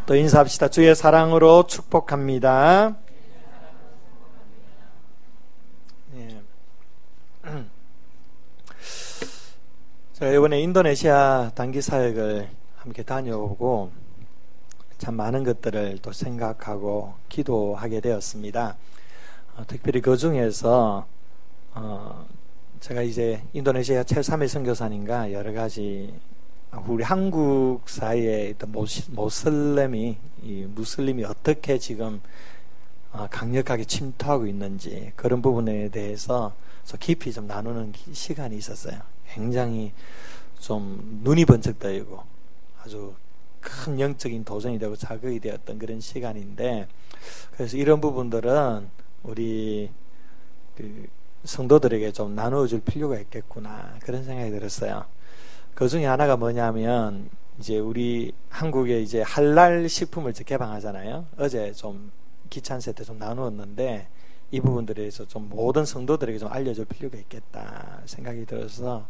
또 인사합시다. 주의 사랑으로 축복합니다. 예. 제가 이번에 인도네시아 단기 사역을 함께 다녀오고 참 많은 것들을 또 생각하고 기도하게 되었습니다. 특별히 그 중에서 제가 이제 인도네시아 제3의 선교사님과 여러 가지 우리 한국 사이에 있던 무슬림이 어떻게 지금 강력하게 침투하고 있는지 그런 부분에 대해서 깊이 좀 나누는 시간이 있었어요. 굉장히 좀 눈이 번쩍 뜨이고 아주 큰 영적인 도전이 되고 자극이 되었던 그런 시간인데, 그래서 이런 부분들은 우리 성도들에게 좀 나누어 줄 필요가 있겠구나 그런 생각이 들었어요. 그 중에 하나가 뭐냐면 이제 우리 한국에 이제 할랄 식품을 개방하잖아요. 어제 좀 기찬 세트 좀 나누었는데 이 부분들에 대해서 좀 모든 성도들에게 좀 알려줄 필요가 있겠다 생각이 들어서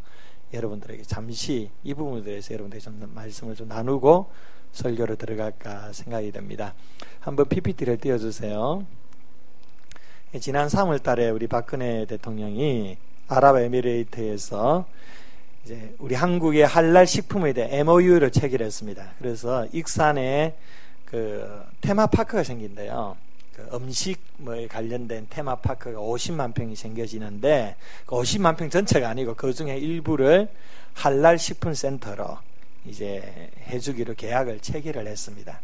여러분들에게 잠시 이 부분에 대해서 여러분들에게 좀 말씀을 좀 나누고 설교를 들어갈까 생각이 됩니다. 한번 PPT를 띄워주세요. 지난 3월 달에 우리 박근혜 대통령이 아랍에미레이트에서 이제 우리 한국의 할랄 식품에 대해 MOU를 체결했습니다. 그래서 익산에 그 테마파크가 생긴대요. 그 음식에 관련된 테마파크가 50만 평이 생겨지는데 그 50만 평 전체가 아니고 그 중에 일부를 할랄 식품 센터로 이제 해주기로 계약을 체결을 했습니다.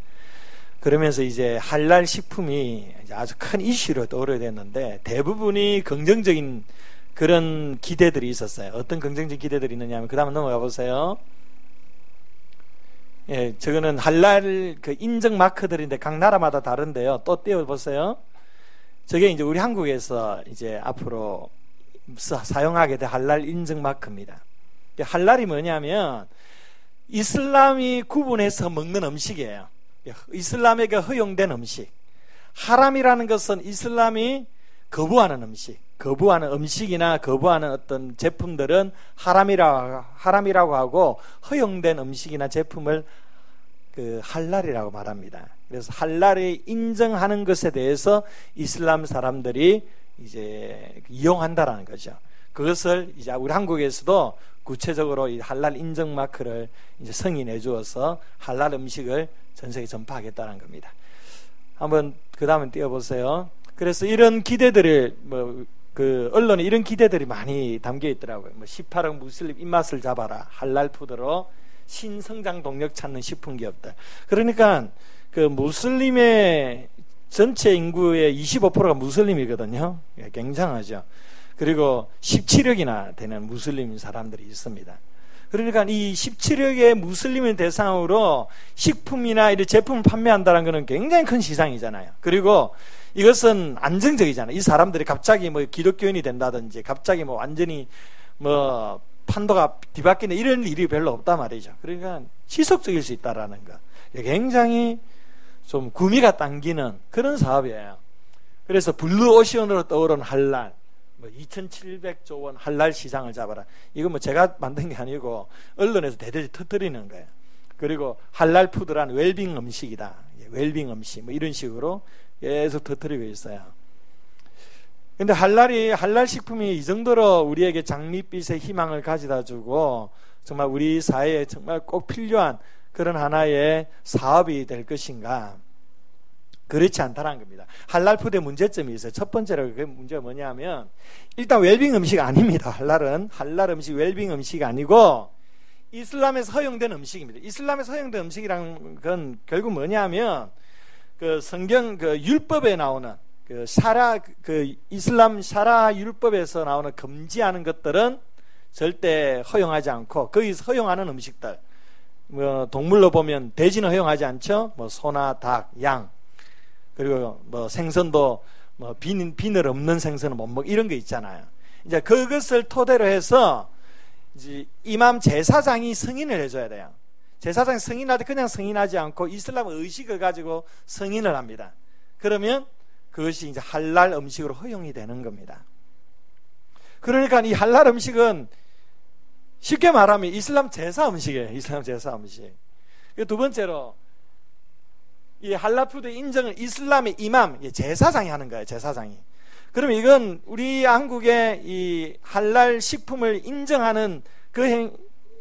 그러면서 이제 할랄 식품이 이제 아주 큰 이슈로 떠오르게 됐는데 대부분이 긍정적인 그런 기대들이 있었어요. 어떤 긍정적인 기대들이 있느냐면 그 다음에 넘어가 보세요. 예, 저거는 할랄 그 인증 마크들인데 각 나라마다 다른데요. 또 띄워보세요. 저게 이제 우리 한국에서 이제 앞으로 사용하게 될 할랄 인증 마크입니다. 할랄이 뭐냐면 이슬람이 구분해서 먹는 음식이에요. 이슬람에게 허용된 음식. 하람이라는 것은 이슬람이 거부하는 음식. 거부하는 음식이나 거부하는 어떤 제품들은 하람이라고 하고 허용된 음식이나 제품을 그 할랄이라고 말합니다. 그래서 할랄이 인정하는 것에 대해서 이슬람 사람들이 이제 이용한다라는 거죠. 그것을 이제 우리 한국에서도 구체적으로 이 할랄 인증 마크를 이제 승인해 주어서 할랄 음식을 전 세계에 전파하겠다는 겁니다. 한번 그 다음에 띄워보세요. 그래서 이런 기대들을 그 언론에 이런 기대들이 많이 담겨 있더라고요. 18억 무슬림 입맛을 잡아라. 할랄 푸드로 신성장 동력 찾는 식품 기업들. 그러니까 그 무슬림의 전체 인구의 25%가 무슬림이거든요. 굉장하죠. 그리고 17억이나 되는 무슬림 사람들이 있습니다. 그러니까 이 17억의 무슬림을 대상으로 식품이나 이런 제품을 판매한다는 것은 굉장히 큰 시장이잖아요. 그리고 이것은 안정적이잖아요. 이 사람들이 갑자기 기독교인이 된다든지 갑자기 완전히 판도가 뒤바뀌는 이런 일이 별로 없단 말이죠. 그러니까 지속적일 수 있다라는 거. 굉장히 좀 구미가 당기는 그런 사업이에요. 그래서 블루오션으로 떠오른 할랄 2,700조 원 할랄 시장을 잡아라. 이거 제가 만든 게 아니고 언론에서 대대적으로 터뜨리는 거예요. 그리고 할랄 푸드란 웰빙 음식이다. 웰빙 음식 이런 식으로 계속 터뜨리고 있어요. 근데 할랄 식품이 이 정도로 우리에게 장밋빛의 희망을 가져다 주고 정말 우리 사회에 정말 꼭 필요한 그런 하나의 사업이 될 것인가? 그렇지 않다는 겁니다. 할랄 푸드의 문제점이 있어요. 첫 번째로 그 문제가 뭐냐면 일단 웰빙 음식 아닙니다. 할랄 음식 웰빙 음식이 아니고 이슬람에서 허용된 음식입니다. 이슬람에서 허용된 음식이란 건 결국 뭐냐면 그 성경 그 율법에 나오는 그 이슬람 샤라 율법에서 나오는 금지하는 것들은 절대 허용하지 않고 거기서 허용하는 음식들 동물로 보면 돼지는 허용하지 않죠. 소나 닭, 양 그리고 생선도 비늘 없는 생선은 못 먹 이런 거 있잖아요. 이제 그것을 토대로 해서 이제 이맘 제사장이 승인을 해줘야 돼요. 제사장이 승인할 때 그냥 승인하지 않고 이슬람 의식을 가지고 승인을 합니다. 그러면 그것이 이제 할랄 음식으로 허용이 되는 겁니다. 그러니까 이 할랄 음식은 쉽게 말하면 이슬람 제사 음식이에요. 이슬람 제사 음식. 두 번째로 이 할랄푸드 인정을 이슬람의 이맘, 제사장이 하는 거예요. 제사장이. 그러면 이건 우리 한국의 이 할랄 식품을 인정하는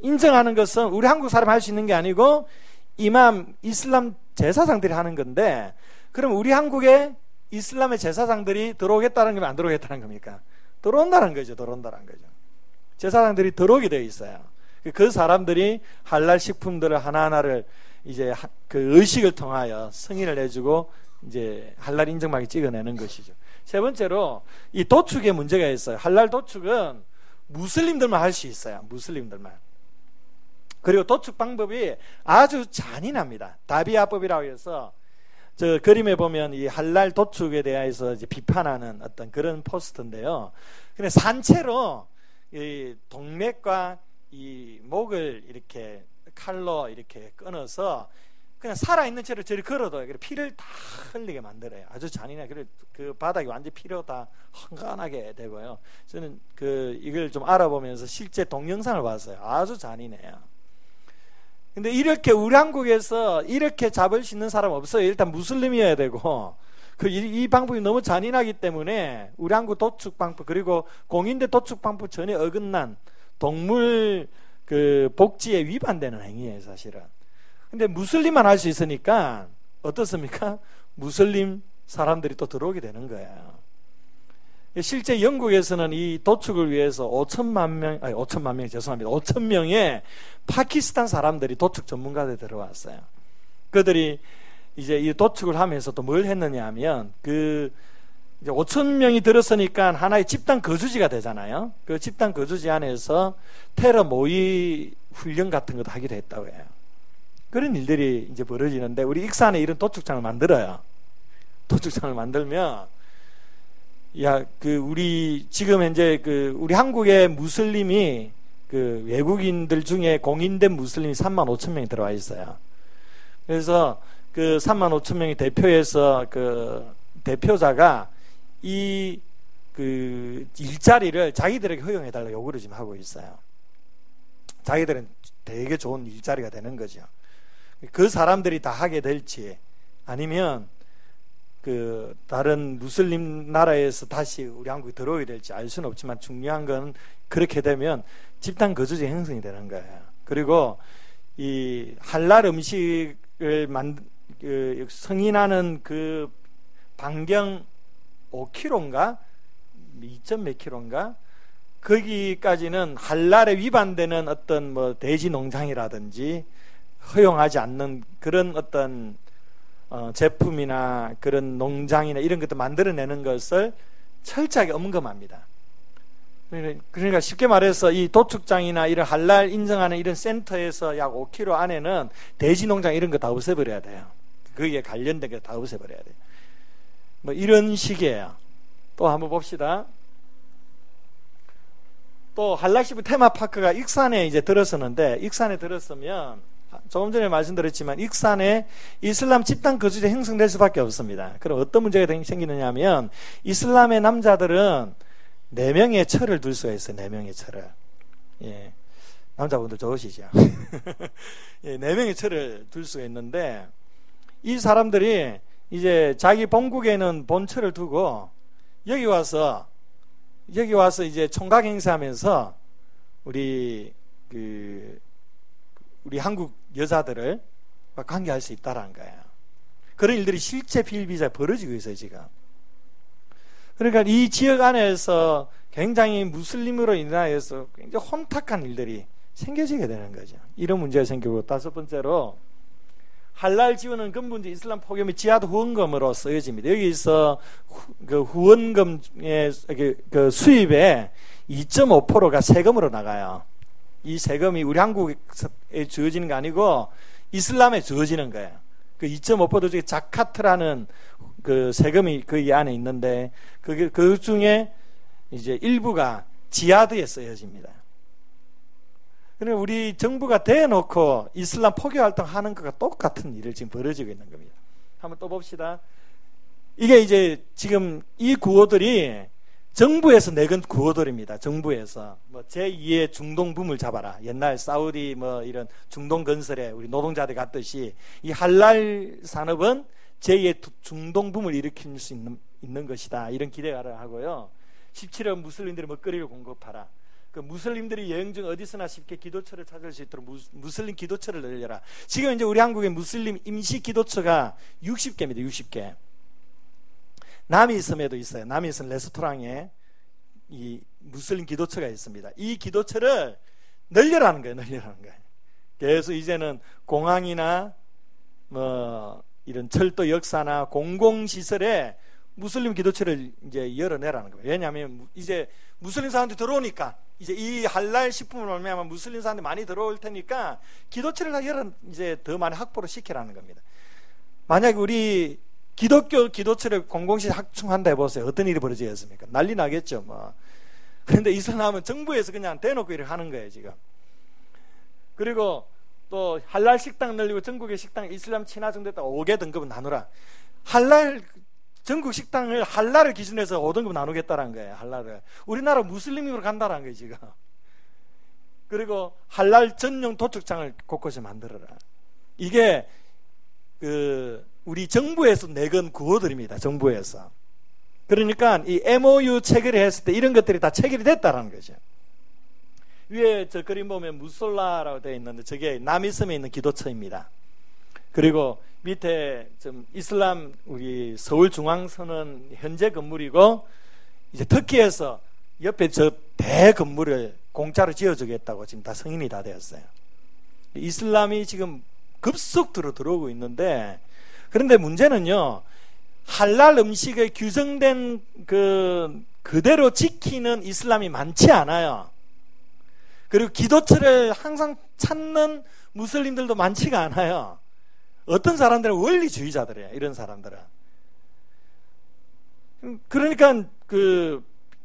인정하는 것은 우리 한국 사람이 할 수 있는 게 아니고 이맘 이슬람 제사장들이 하는 건데, 그럼 우리 한국에 이슬람의 제사장들이 들어오겠다는 거면 안 들어오겠다는 겁니까? 들어온다는 거죠. 들어온다는 거죠. 제사장들이 들어오게 되어 있어요. 그 사람들이 할랄 식품들을 하나하나를 이제 그 의식을 통하여 승인을 해주고 이제 할랄 인증막이 찍어내는 것이죠. 세 번째로 이 도축에 문제가 있어요. 할랄 도축은 무슬림들만 할 수 있어요. 무슬림들만. 그리고 도축 방법이 아주 잔인합니다. 다비아법이라고 해서 저 그림에 보면 이 할랄 도축에 대해서 이제 비판하는 어떤 그런 포스터인데요. 근데 산채로 이 동맥과 이 목을 이렇게 칼로 이렇게 끊어서 그냥 살아있는 채로 저리 걸어도 피를 다 흘리게 만들어요. 아주 잔인해. 그 바닥이 완전히 피로 다 헝간하게 되고요. 저는 이걸 좀 알아보면서 실제 동영상을 봤어요. 아주 잔인해요. 근데 이렇게 우리 한국에서 이렇게 잡을 수 있는 사람 없어요. 일단 무슬림이어야 되고, 이 방법이 너무 잔인하기 때문에 우리 한국 도축 방법, 그리고 공인대 도축 방법 전에 어긋난 동물 복지에 위반되는 행위예요, 사실은. 근데 무슬림만 할 수 있으니까 어떻습니까? 무슬림 사람들이 또 들어오게 되는 거예요. 실제 영국에서는 이 도축을 위해서 5,000명의 파키스탄 사람들이 도축 전문가들 들어왔어요. 그들이 이제 이 도축을 하면서 또 뭘 했느냐 하면 이제 5,000명이 들었으니까 하나의 집단 거주지가 되잖아요. 그 집단 거주지 안에서 테러 모의 훈련 같은 것도 하기도 했다고 해요. 그런 일들이 이제 벌어지는데 우리 익산에 이런 도축장을 만들어요. 도축장을 만들면 우리 지금 현재 우리 한국의 무슬림이 외국인들 중에 공인된 무슬림이 35,000명이 들어와 있어요. 그래서 35,000명이 대표해서 대표자가 이 일자리를 자기들에게 허용해달라고 요구를 지금 하고 있어요. 자기들은 되게 좋은 일자리가 되는 거죠. 그 사람들이 다 하게 될지 아니면 다른 무슬림 나라에서 다시 우리 한국에 들어오게 될지 알 수는 없지만 중요한 건 그렇게 되면 집단 거주지 형성이 되는 거예요. 그리고 이 할랄 음식을 승인하는 그 반경 5km인가 2점 몇 km인가 거기까지는 할랄에 위반되는 어떤 돼지 농장이라든지 허용하지 않는 그런 어떤 제품이나 그런 농장이나 이런 것도 만들어내는 것을 철저하게 엄검합니다. 그러니까 쉽게 말해서 이 도축장이나 이런 할랄 인정하는 이런 센터에서 약 5km 안에는 돼지 농장 이런 거 다 없애버려야 돼요. 거기에 관련된 거 다 없애버려야 돼요. 이런 식이에요. 또 한번 봅시다. 또 할랄시브 테마파크가 익산에 이제 들었었는데, 익산에 들었으면 조금 전에 말씀드렸지만 익산에 이슬람 집단 거주지 형성될 수밖에 없습니다. 그럼 어떤 문제가 생기느냐 하면 이슬람의 남자들은 4명의 철을 둘 수가 있어요. 4명의 철을. 예. 남자분들 좋으시죠? 예, 4명의 철을 둘 수가 있는데 이 사람들이 이제 자기 본국에는 본철을 두고 여기 와서 이제 총각 행사하면서 우리 한국 여자들을 관계할 수 있다라는 거예요. 그런 일들이 실제 비일비재에 벌어지고 있어요, 지금. 그러니까 이 지역 안에서 굉장히 무슬림으로 인하여서 굉장히 혼탁한 일들이 생겨지게 되는 거죠. 이런 문제가 생기고, 5번째로 할랄 지원은 근본적 이슬람 포교의 지하드 후원금으로 쓰여집니다. 여기서 후원금의 수입의 2.5%가 세금으로 나가요. 이 세금이 우리 한국에 주어지는 게 아니고 이슬람에 주어지는 거예요. 그 2.5% 중에 자카트라는 그 세금이 그 이 안에 있는데 그 중에 이제 일부가 지하드에 쓰여집니다. 그러니까 우리 정부가 대놓고 이슬람 포교 활동하는 것과 똑같은 일을 지금 벌어지고 있는 겁니다. 한번 또 봅시다. 이게 이제 지금 이 구호들이 정부에서 내건 구호들입니다. 정부에서 제2의 중동 붐을 잡아라. 옛날 사우디 이런 중동 건설에 우리 노동자들 갔듯이 이 할랄 산업은 제2의 중동붐을 일으킬 수 있는 것이다. 이런 기대를 하고요. 17억 무슬림들이 먹거리를 공급하라. 그 무슬림들이 여행 중 어디서나 쉽게 기도처를 찾을 수 있도록 무슬림 기도처를 늘려라. 지금 이제 우리 한국의 무슬림 임시 기도처가 60개입니다. 60개. 남이섬에도 있어요. 남이섬 레스토랑에 이 무슬림 기도처가 있습니다. 이 기도처를 늘려라는 거예요. 늘려라는 거예요. 그래서 이제는 공항이나 뭐 이런 철도 역사나 공공시설에 무슬림 기도처를 이제 열어내라는 거예요. 왜냐하면 이제 무슬림 사람들이 들어오니까 이제 이 할랄 식품을 말미암아 무슬림 사람들이 많이 들어올 테니까 기도처를 다 이제 더 많이 확보를 시키라는 겁니다. 만약에 우리 기독교 기도처를 공공시설 확충한다 해보세요. 어떤 일이 벌어지겠습니까? 난리 나겠죠. 뭐. 그런데 이슬람은 정부에서 그냥 대놓고 이렇게 하는 거예요, 지금. 그리고 또 할랄 식당 늘리고 전국의 식당 이슬람 친화 정도에다 5개 등급은 나누라. 할랄 전국 식당을 할랄을 기준해서 5등급 나누겠다는 거예요. 할랄을. 우리나라 무슬림으로 간다는 거예요, 지금. 그리고 할랄 전용 도축장을 곳곳에 만들어라. 이게 우리 정부에서 내건 구호들입니다. 정부에서. 그러니까 이 MOU 체결을 했을 때 이런 것들이 다 체결이 됐다는 거죠. 위에 저 그림 보면 무솔라라고 되어 있는데 저게 남이섬에 있는 기도처입니다. 그리고 밑에 좀 이슬람 우리 서울중앙선은 현재 건물이고 이제 터키에서 옆에 저 대건물을 공짜로 지어주겠다고 지금 다 승인이 다 되었어요. 이슬람이 지금 급속도로 들어오고 있는데 그런데 문제는요. 할랄 음식을 규정된 그대로 지키는 이슬람이 많지 않아요. 그리고 기도처를 항상 찾는 무슬림들도 많지가 않아요. 어떤 사람들은 원리주의자들이에요. 이런 사람들은. 그러니까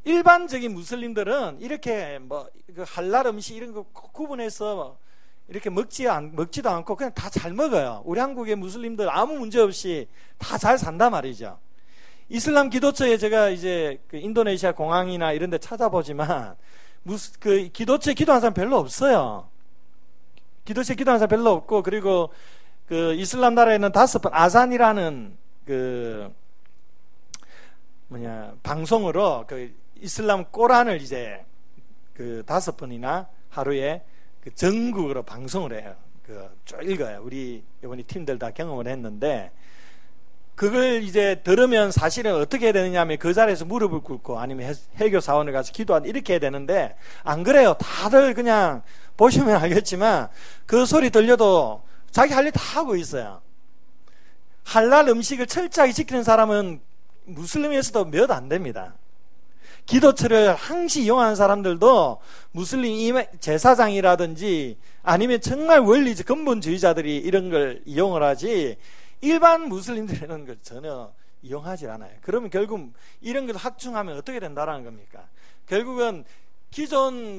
일반적인 무슬림들은 이렇게 뭐 할랄 음식 이런 거 구분해서 이렇게 먹지도 않고 그냥 다 잘 먹어요. 우리 한국의 무슬림들 아무 문제 없이 다 잘 산단 말이죠. 이슬람 기도처에 제가 이제 인도네시아 공항이나 이런 데 찾아보지만 기도처에 기도하는 사람 별로 없어요. 기도처에 기도하는 사람 별로 없고 그리고 이슬람 나라에는 5번 아잔이라는 방송으로 이슬람 꼬란을 이제 5번이나 하루에 전국으로 방송을 해요. 쭉 읽어요. 우리 이번에 팀들 다 경험을 했는데 그걸 이제 들으면 사실은 어떻게 해야 되느냐 하면 그 자리에서 무릎을 꿇고 아니면 해교 사원에 가서 기도하는 이렇게 해야 되는데 안 그래요. 다들 그냥 보시면 알겠지만 그 소리 들려도 자기 할 일 다 하고 있어요. 할랄 음식을 철저하게 지키는 사람은 무슬림에서도 몇 안 됩니다. 기도처를 항시 이용하는 사람들도 무슬림 제사장이라든지 아니면 정말 원리적 근본주의자들이 이런 걸 이용을 하지 일반 무슬림들이 이런 걸 전혀 이용하지 않아요. 그러면 결국 이런 걸 확충하면 어떻게 된다는 겁니까? 결국은 기존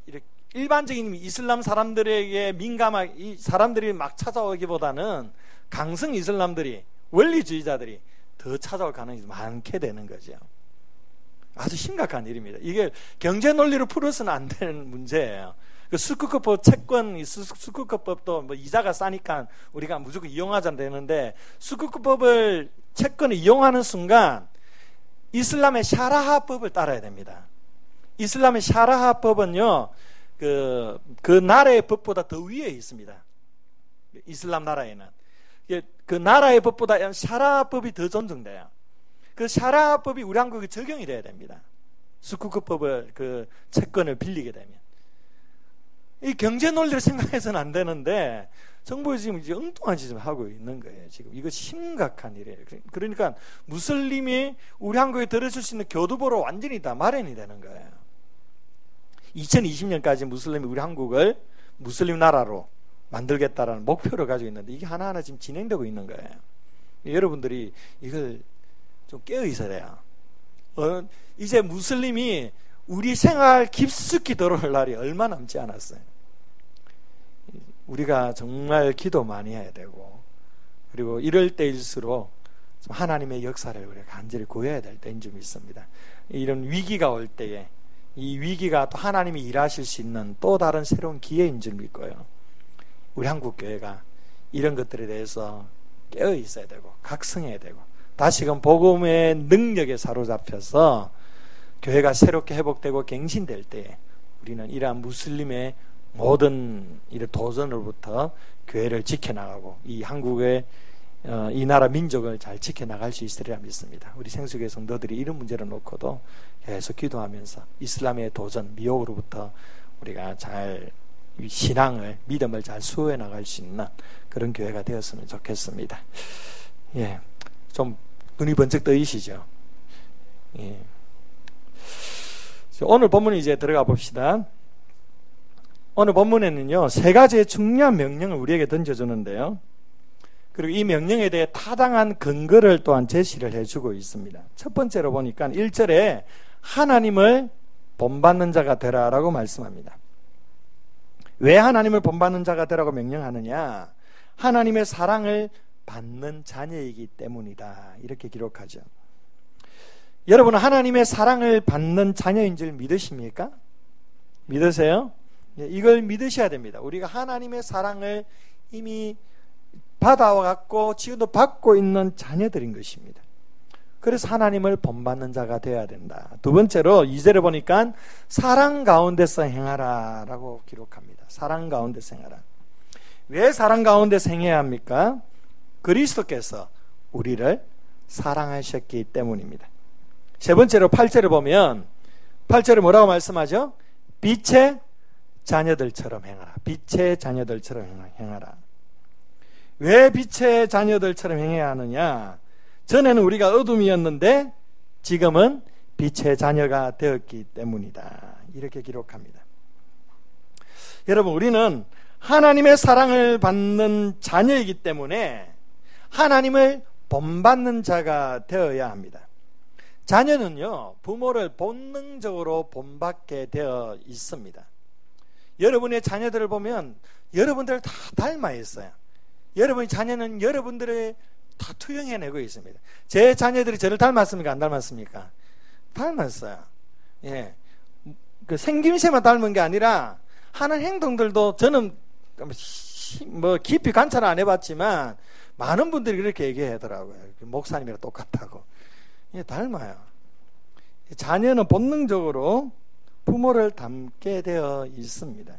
이렇게 일반적인 이슬람 사람들에게 민감하게 사람들이 막 찾아오기보다는 강성 이슬람들이 원리주의자들이 더 찾아올 가능성이 많게 되는 거죠. 아주 심각한 일입니다. 이게 경제 논리로 풀어서는 안 되는 문제예요. 수쿠크법 채권, 수쿠크법도 뭐 이자가 싸니까 우리가 무조건 이용하자면 되는데 수쿠크법을 채권을 이용하는 순간 이슬람의 샤라하법을 따라야 됩니다. 이슬람의 샤라하법은요, 그 나라의 법보다 더 위에 있습니다. 이슬람 나라에는 그 나라의 법보다 샤라하법이 더 존중돼요. 그 샤라하법이 우리 한국에 적용이 돼야 됩니다. 수쿠크법을 채권을 빌리게 되면. 이 경제 논리를 생각해서는 안 되는데 정부에서 지금 이제 엉뚱한 짓을 하고 있는 거예요. 지금 이거 심각한 일이에요. 그러니까 무슬림이 우리 한국에 들어줄 수 있는 교두보로 완전히 다 마련이 되는 거예요. 2020년까지 무슬림이 우리 한국을 무슬림 나라로 만들겠다라는 목표를 가지고 있는데 이게 하나하나 지금 진행되고 있는 거예요. 여러분들이 이걸 좀 깨어 있어야 돼요. 이제 무슬림이 우리 생활 깊숙이 들어올 날이 얼마 남지 않았어요. 우리가 정말 기도 많이 해야 되고 그리고 이럴 때일수록 하나님의 역사를 우리가 간절히 구해야 될 때인 줄 믿습니다. 이런 위기가 올 때에 이 위기가 또 하나님이 일하실 수 있는 또 다른 새로운 기회인 줄 믿고요. 우리 한국교회가 이런 것들에 대해서 깨어 있어야 되고 각성해야 되고 다시금 복음의 능력에 사로잡혀서 교회가 새롭게 회복되고 갱신될 때 우리는 이러한 무슬림의 모든 이런 도전으로부터 교회를 지켜나가고 이 한국의 이 나라 민족을 잘 지켜나갈 수 있으리라 믿습니다. 우리 생수교회 성도들이 이런 문제를 놓고도 계속 기도하면서 이슬람의 도전, 미혹으로부터 우리가 잘 신앙을, 믿음을 잘 수호해 나갈 수 있는 그런 교회가 되었으면 좋겠습니다. 예, 좀 눈이 번쩍 뜨이시죠? 예. 오늘 본문에 이제 들어가 봅시다. 오늘 본문에는요, 세 가지의 중요한 명령을 우리에게 던져주는데요. 그리고 이 명령에 대해 타당한 근거를 또한 제시를 해주고 있습니다. 첫 번째로 보니까 1절에 하나님을 본받는 자가 되라라고 말씀합니다. 왜 하나님을 본받는 자가 되라고 명령하느냐? 하나님의 사랑을 받는 자녀이기 때문이다. 이렇게 기록하죠. 여러분은 하나님의 사랑을 받는 자녀인 줄 믿으십니까? 믿으세요? 이걸 믿으셔야 됩니다. 우리가 하나님의 사랑을 이미 받아왔고 지금도 받고 있는 자녀들인 것입니다. 그래서 하나님을 본받는 자가 되어야 된다. 두 번째로 2절에 보니까 사랑 가운데서 행하라 라고 기록합니다. 사랑 가운데서 행하라. 왜 사랑 가운데서 행해야 합니까? 그리스도께서 우리를 사랑하셨기 때문입니다. 세 번째로 8절을 보면 8절에 뭐라고 말씀하죠? 빛의 자녀들처럼 행하라. 빛의 자녀들처럼 행하라. 왜 빛의 자녀들처럼 행해야 하느냐? 전에는 우리가 어둠이었는데 지금은 빛의 자녀가 되었기 때문이다. 이렇게 기록합니다. 여러분, 우리는 하나님의 사랑을 받는 자녀이기 때문에 하나님을 본받는 자가 되어야 합니다. 자녀는요, 부모를 본능적으로 본받게 되어 있습니다. 여러분의 자녀들을 보면 여러분들 다 닮아 있어요. 여러분의 자녀는 여러분들의 다 투영해내고 있습니다. 제 자녀들이 저를 닮았습니까? 안 닮았습니까? 닮았어요. 예. 그 생김새만 닮은 게 아니라 하는 행동들도 저는 뭐 깊이 관찰을 안 해봤지만 많은 분들이 그렇게 얘기하더라고요. 목사님이랑 똑같다고. 예, 닮아요. 자녀는 본능적으로 부모를 닮게 되어 있습니다.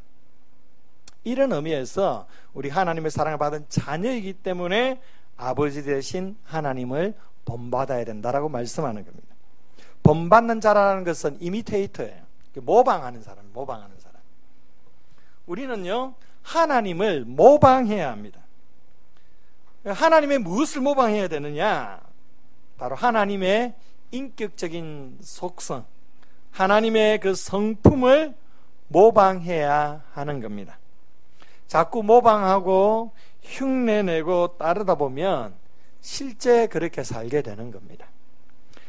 이런 의미에서 우리 하나님의 사랑을 받은 자녀이기 때문에 아버지 되신 하나님을 본받아야 된다라고 말씀하는 겁니다. 본받는 자라는 것은 이미테이터예요. 모방하는 사람, 모방하는 사람. 우리는요, 하나님을 모방해야 합니다. 하나님의 무엇을 모방해야 되느냐? 바로 하나님의 인격적인 속성, 하나님의 그 성품을 모방해야 하는 겁니다. 자꾸 모방하고 흉내내고 따르다 보면 실제 그렇게 살게 되는 겁니다.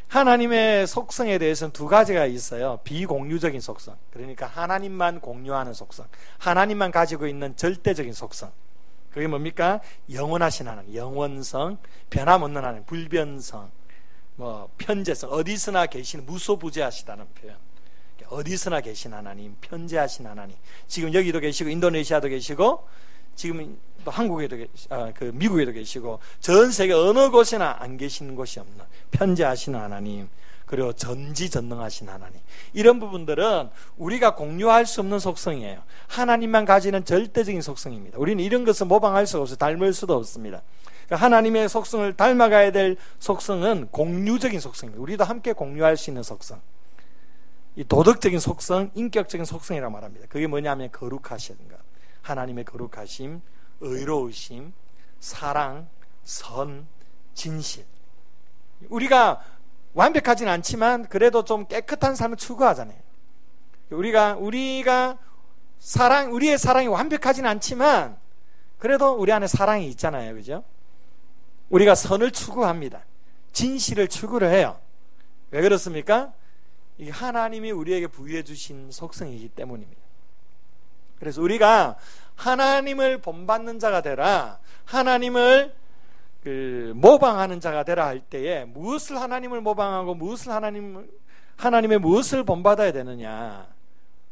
하나님의 속성에 대해서는 두 가지가 있어요. 비공유적인 속성, 그러니까 하나님만 공유하는 속성, 하나님만 가지고 있는 절대적인 속성. 그게 뭡니까? 영원하신 하나님, 영원성, 변함없는 하나님, 불변성, 뭐 편재성, 어디서나 계시는, 무소부재하시다는 표현. 어디서나 계신 하나님, 편재하신 하나님. 지금 여기도 계시고 인도네시아도 계시고 지금 또 한국에도 미국에도 계시고 전 세계 어느 곳이나 안 계시는 곳이 없는 편재하신 하나님, 그리고 전지전능하신 하나님. 이런 부분들은 우리가 공유할 수 없는 속성이에요. 하나님만 가지는 절대적인 속성입니다. 우리는 이런 것을 모방할 수가 없어요. 닮을 수도 없습니다. 그러니까 하나님의 속성을 닮아가야 될 속성은 공유적인 속성입니다. 우리도 함께 공유할 수 있는 속성, 이 도덕적인 속성, 인격적인 속성이라고 말합니다. 그게 뭐냐면 거룩하신 것, 하나님의 거룩하심, 의로우심, 사랑, 선, 진실. 우리가 완벽하진 않지만 그래도 좀 깨끗한 삶을 추구하잖아요. 우리의 사랑이 완벽하진 않지만 그래도 우리 안에 사랑이 있잖아요. 그죠? 우리가 선을 추구합니다. 진실을 추구를 해요. 왜 그렇습니까? 이게 하나님이 우리에게 부여해 주신 속성이기 때문입니다. 그래서 우리가 하나님을 본받는 자가 되라, 하나님을 모방하는 자가 되라 할 때에 무엇을 하나님을 모방하고 무엇을 하나님의 무엇을 본받아야 되느냐?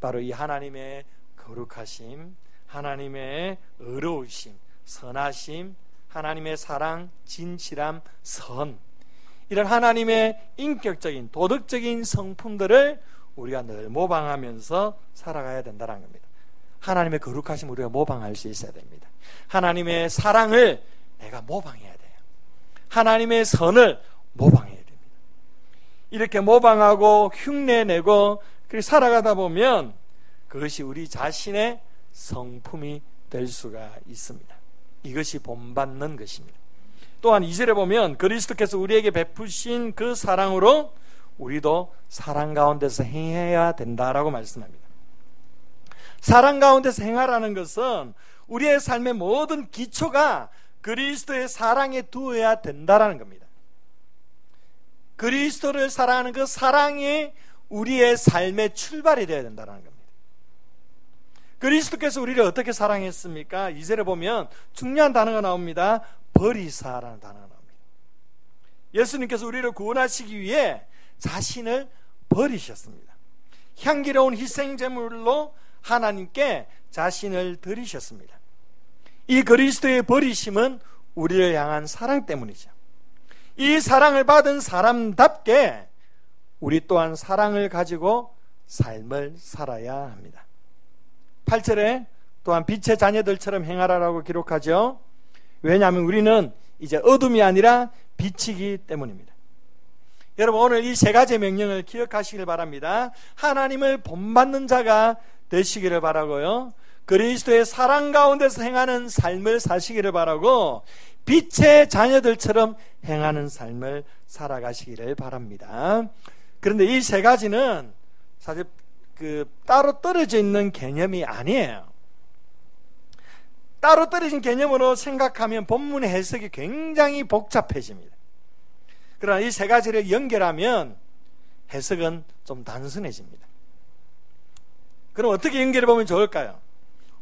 바로 이 하나님의 거룩하심, 하나님의 의로우심, 선하심, 하나님의 사랑, 진실함, 선, 이런 하나님의 인격적인 도덕적인 성품들을 우리가 늘 모방하면서 살아가야 된다는 겁니다. 하나님의 거룩하심 우리가 모방할 수 있어야 됩니다. 하나님의 사랑을 내가 모방해야 돼요. 하나님의 선을 모방해야 됩니다. 이렇게 모방하고 흉내내고 그렇게 살아가다 보면 그것이 우리 자신의 성품이 될 수가 있습니다. 이것이 본받는 것입니다. 또한 2절에 보면 그리스도께서 우리에게 베푸신 그 사랑으로 우리도 사랑 가운데서 행해야 된다라고 말씀합니다. 사랑 가운데서 행하라는 것은 우리의 삶의 모든 기초가 그리스도의 사랑에 두어야 된다라는 겁니다. 그리스도를 사랑하는 그 사랑이 우리의 삶의 출발이 되어야 된다는 겁니다. 그리스도께서 우리를 어떻게 사랑했습니까? 2절에 보면 중요한 단어가 나옵니다. 버리사라는 단어가 나옵니다. 예수님께서 우리를 구원하시기 위해 자신을 버리셨습니다. 향기로운 희생제물로 하나님께 자신을 드리셨습니다. 이 그리스도의 버리심은 우리를 향한 사랑 때문이죠. 이 사랑을 받은 사람답게 우리 또한 사랑을 가지고 삶을 살아야 합니다. 8절에 또한 빛의 자녀들처럼 행하라라고 기록하죠. 왜냐하면 우리는 이제 어둠이 아니라 빛이기 때문입니다. 여러분, 오늘 이 세 가지 명령을 기억하시길 바랍니다. 하나님을 본받는 자가 되시기를 바라고요, 그리스도의 사랑 가운데서 행하는 삶을 사시기를 바라고, 빛의 자녀들처럼 행하는 삶을 살아가시기를 바랍니다. 그런데 이 세 가지는 사실 따로 떨어져 있는 개념이 아니에요. 따로 떨어진 개념으로 생각하면 본문의 해석이 굉장히 복잡해집니다. 그러나 이 세 가지를 연결하면 해석은 좀 단순해집니다. 그럼 어떻게 연결해 보면 좋을까요?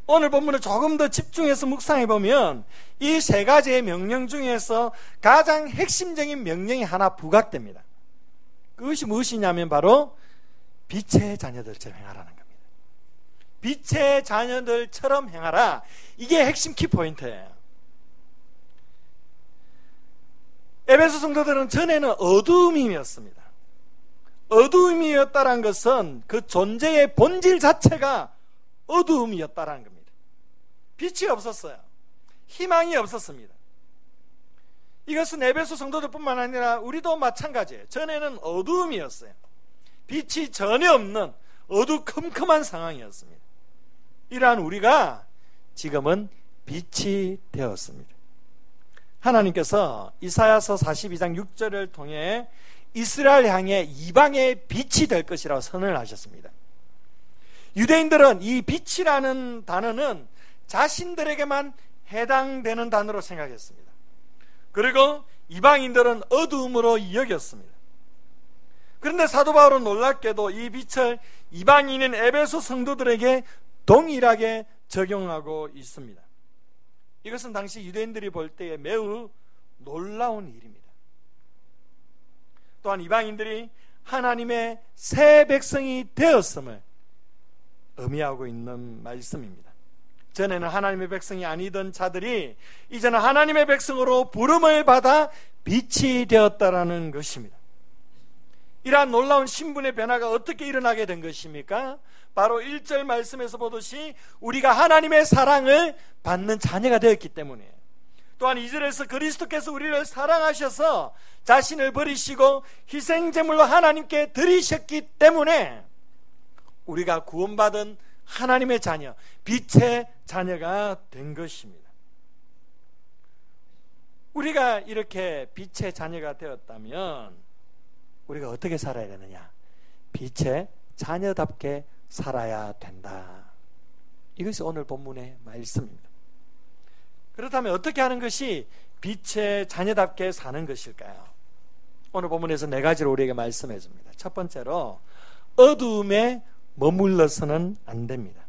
오늘 본문을 조금 더 집중해서 묵상해 보면 이 세 가지의 명령 중에서 가장 핵심적인 명령이 하나 부각됩니다. 그것이 무엇이냐면 바로 빛의 자녀들처럼 행하라는 겁니다. 빛의 자녀들처럼 행하라. 이게 핵심 키포인트예요. 에베소 성도들은 전에는 어두움이었습니다. 어두움이었다는 것은 그 존재의 본질 자체가 어두움이었다는 겁니다. 빛이 없었어요. 희망이 없었습니다. 이것은 에베소 성도들뿐만 아니라 우리도 마찬가지예요. 전에는 어두움이었어요. 빛이 전혀 없는 어두컴컴한 상황이었습니다. 이러한 우리가 지금은 빛이 되었습니다. 하나님께서 이사야서 42장 6절을 통해 이스라엘 향해 이방의 빛이 될 것이라고 선언을 하셨습니다. 유대인들은 이 빛이라는 단어는 자신들에게만 해당되는 단어로 생각했습니다. 그리고 이방인들은 어두움으로 여겼습니다. 그런데 사도 바울은 놀랍게도 이 빛을 이방인인 에베소 성도들에게 동일하게 적용하고 있습니다. 이것은 당시 유대인들이 볼 때에 매우 놀라운 일입니다. 또한 이방인들이 하나님의 새 백성이 되었음을 의미하고 있는 말씀입니다. 전에는 하나님의 백성이 아니던 자들이 이제는 하나님의 백성으로 부름을 받아 빛이 되었다라는 것입니다. 이러한 놀라운 신분의 변화가 어떻게 일어나게 된 것입니까? 바로 1절 말씀에서 보듯이 우리가 하나님의 사랑을 받는 자녀가 되었기 때문이에요. 또한 2절에서 그리스도께서 우리를 사랑하셔서 자신을 버리시고 희생제물로 하나님께 드리셨기 때문에 우리가 구원받은 하나님의 자녀, 빛의 자녀가 된 것입니다. 우리가 이렇게 빛의 자녀가 되었다면 우리가 어떻게 살아야 되느냐? 빛의 자녀답게 살아야 된다. 이것이 오늘 본문의 말씀입니다. 그렇다면 어떻게 하는 것이 빛의 자녀답게 사는 것일까요? 오늘 본문에서 네 가지로 우리에게 말씀해 줍니다. 첫 번째로 어두움에 머물러서는 안 됩니다.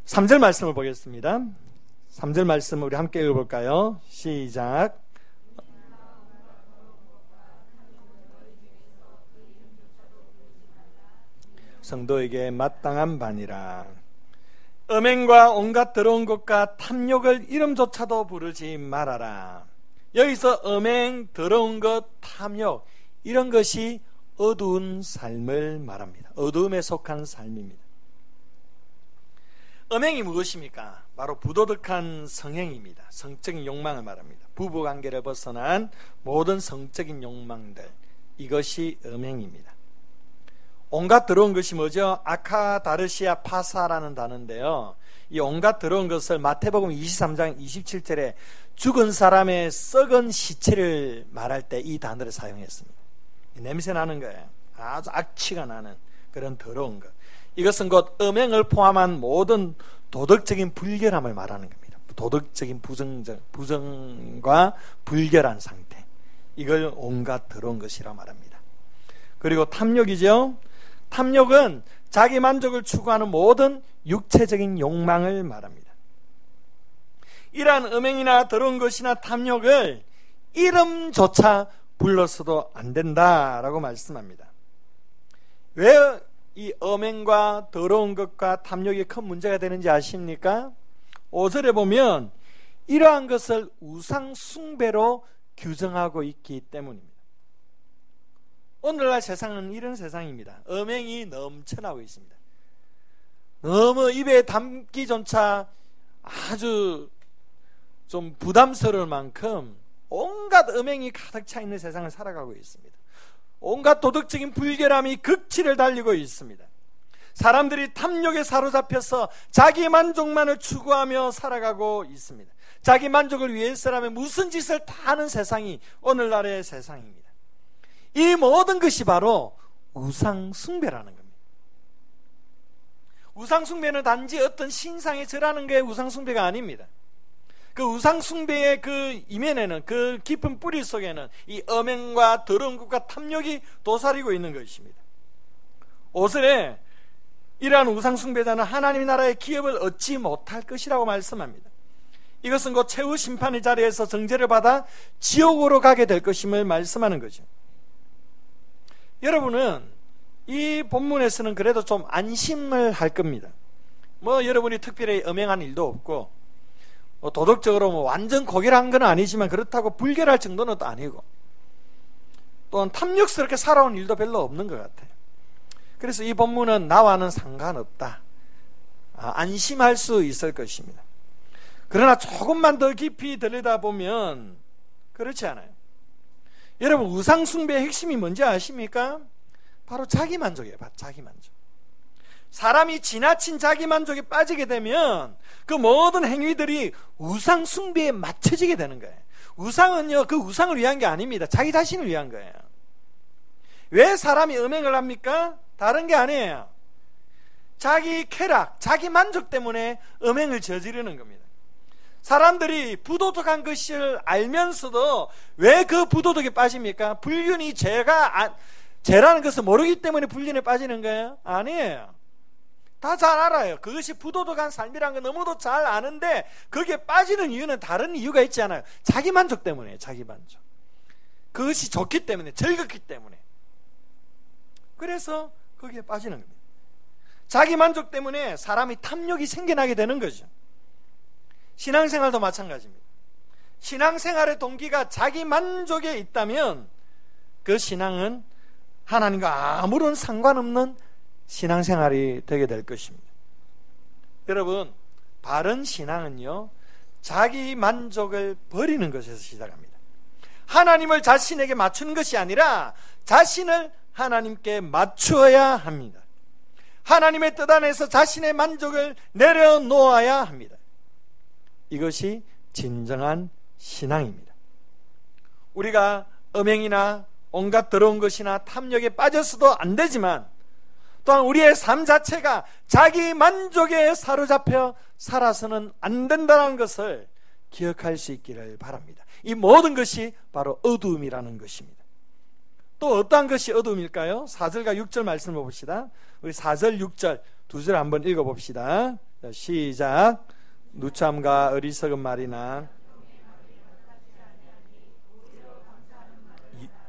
3절 말씀을 보겠습니다. 3절 말씀 우리 함께 읽어볼까요? 시작. 성도에게 마땅한 바니라. 음행과 온갖 더러운 것과 탐욕을 이름조차도 부르지 말아라. 여기서 음행, 더러운 것, 탐욕 이런 것이 어두운 삶을 말합니다. 어두움에 속한 삶입니다. 음행이 무엇입니까? 바로 부도덕한 성행입니다. 성적인 욕망을 말합니다. 부부관계를 벗어난 모든 성적인 욕망들, 이것이 음행입니다. 온갖 더러운 것이 뭐죠? 아카다르시아 파사라는 단어인데요, 이 온갖 더러운 것을 마태복음 23장 27절에 죽은 사람의 썩은 시체를 말할 때 이 단어를 사용했습니다. 냄새 나는 거예요. 아주 악취가 나는 그런 더러운 것. 이것은 곧 음행을 포함한 모든 도덕적인 불결함을 말하는 겁니다. 도덕적인 부정과 불결한 상태, 이걸 온갖 더러운 것이라 말합니다. 그리고 탐욕이죠. 탐욕은 자기 만족을 추구하는 모든 육체적인 욕망을 말합니다. 이러한 음행이나 더러운 것이나 탐욕을 이름조차 불러서도 안 된다라고 말씀합니다. 왜 이 음행과 더러운 것과 탐욕이 큰 문제가 되는지 아십니까? 5절에 보면 이러한 것을 우상 숭배로 규정하고 있기 때문입니다. 오늘날 세상은 이런 세상입니다. 음행이 넘쳐나고 있습니다. 너무 입에 담기조차 아주 좀 부담스러울 만큼 온갖 음행이 가득 차 있는 세상을 살아가고 있습니다. 온갖 도덕적인 불결함이 극치를 달리고 있습니다. 사람들이 탐욕에 사로잡혀서 자기 만족만을 추구하며 살아가고 있습니다. 자기 만족을 위해서라면 무슨 짓을 다 하는 세상이 오늘날의 세상입니다. 이 모든 것이 바로 우상 숭배라는 겁니다. 우상 숭배는 단지 어떤 신상에 절하는 게 우상 숭배가 아닙니다. 그 우상 숭배의 그 이면에는, 그 깊은 뿌리 속에는 이 음행과 더러운 것과 탐욕이 도사리고 있는 것입니다. 5절에 이러한 우상 숭배자는 하나님 나라의 기업을 얻지 못할 것이라고 말씀합니다. 이것은 곧 최후 심판의 자리에서 정죄를 받아 지옥으로 가게 될 것임을 말씀하는 거죠. 여러분은 이 본문에서는 그래도 좀 안심을 할 겁니다. 여러분이 특별히 음행한 일도 없고, 도덕적으로 완전 고결한 건 아니지만 그렇다고 불결할 정도는 또 아니고, 또한 탐욕스럽게 살아온 일도 별로 없는 것 같아요. 그래서 이 본문은 나와는 상관없다, 안심할 수 있을 것입니다. 그러나 조금만 더 깊이 들여다보면 그렇지 않아요. 여러분, 우상 숭배의 핵심이 뭔지 아십니까? 바로 자기 만족이에요. 자기 만족. 사람이 지나친 자기 만족에 빠지게 되면 그 모든 행위들이 우상 숭배에 맞춰지게 되는 거예요. 우상은요, 그 우상을 위한 게 아닙니다. 자기 자신을 위한 거예요. 왜 사람이 음행을 합니까? 다른 게 아니에요. 자기 쾌락, 자기 만족 때문에 음행을 저지르는 겁니다. 사람들이 부도덕한 것을 알면서도 왜 그 부도덕에 빠집니까? 불륜이 죄라는 것을 모르기 때문에 불륜에 빠지는 거예요? 아니에요. 다 잘 알아요. 그것이 부도덕한 삶이라는 거 너무도 잘 아는데 거기에 빠지는 이유는 다른 이유가 있지 않아요. 자기 만족 때문이에요. 자기 만족. 그것이 좋기 때문에, 즐겁기 때문에. 그래서 거기에 빠지는 겁니다. 자기 만족 때문에 사람이 탐욕이 생겨나게 되는 거죠. 신앙생활도 마찬가지입니다. 신앙생활의 동기가 자기 만족에 있다면 그 신앙은 하나님과 아무런 상관없는 신앙생활이 되게 될 것입니다. 여러분, 바른 신앙은요, 자기 만족을 버리는 것에서 시작합니다. 하나님을 자신에게 맞추는 것이 아니라 자신을 하나님께 맞추어야 합니다. 하나님의 뜻 안에서 자신의 만족을 내려놓아야 합니다. 이것이 진정한 신앙입니다. 우리가 음행이나 온갖 더러운 것이나 탐욕에 빠져서도 안 되지만, 또한 우리의 삶 자체가 자기 만족에 사로잡혀 살아서는 안 된다는 것을 기억할 수 있기를 바랍니다. 이 모든 것이 바로 어두움이라는 것입니다. 또 어떠한 것이 어두움일까요? 4절과 6절 말씀을 봅시다. 우리 4절, 6절 두 절 한번 읽어봅시다. 시작. 누참과 어리석은 말이나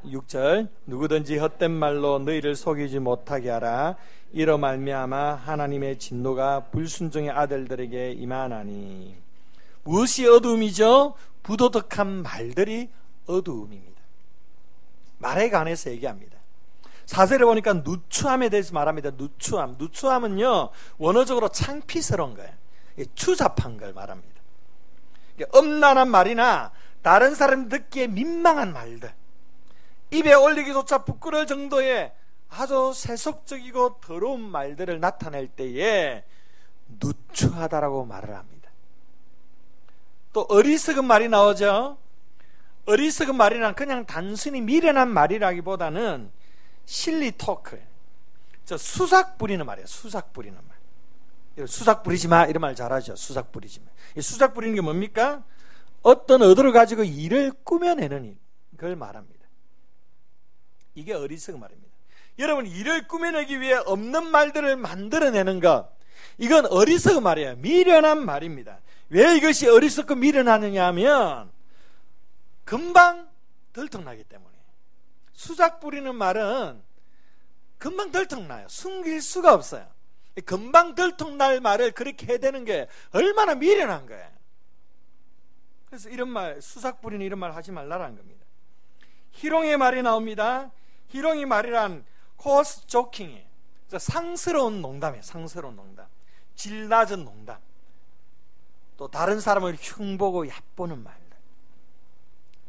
6절 누구든지 헛된 말로 너희를 속이지 못하게 하라. 이로 말미암아 하나님의 진노가 불순종의 아들들에게 임하나니. 무엇이 어두움이죠? 부도덕한 말들이 어두움입니다. 말에 관해서 얘기합니다. 4절에 보니까 누추함에 대해서 말합니다. 누추함은요, 원어적으로 창피스러운 거예요. 추잡한 걸 말합니다. 엄난한 말이나 다른 사람 듣기에 민망한 말들, 입에 올리기조차 부끄러울 정도의 아주 세속적이고 더러운 말들을 나타낼 때에 누추하다라고 말을 합니다. 또 어리석은 말이 나오죠. 어리석은 말이란 그냥 단순히 미련한 말이라기보다는 실리 토크, 수삭 부리는 말이에요. 수삭 부리는 말. 수삭 부리지 마, 이런 말 잘하죠. 수삭 부리지 마. 이 수삭 부리는 게 뭡니까? 어떤 의도를 가지고 일을 꾸며내는 걸 말합니다. 이게 어리석은 말입니다. 여러분, 일을 꾸며내기 위해 없는 말들을 만들어내는 것, 이건 어리석은 말이에요. 미련한 말입니다. 왜 이것이 어리석고 미련하느냐 하면 금방 들통나기 때문에. 수작 부리는 말은 금방 들통나요. 숨길 수가 없어요. 금방 들통날 말을 그렇게 해대는 게 얼마나 미련한 거예요. 그래서 이런 말, 수작 부리는 이런 말 하지 말라라는 겁니다. 희롱의 말이 나옵니다. 희롱의 말이란 코스 조킹이에요. 상스러운 농담이에요. 상스러운 농담, 질 낮은 농담, 또 다른 사람을 흉보고 얕보는 말들,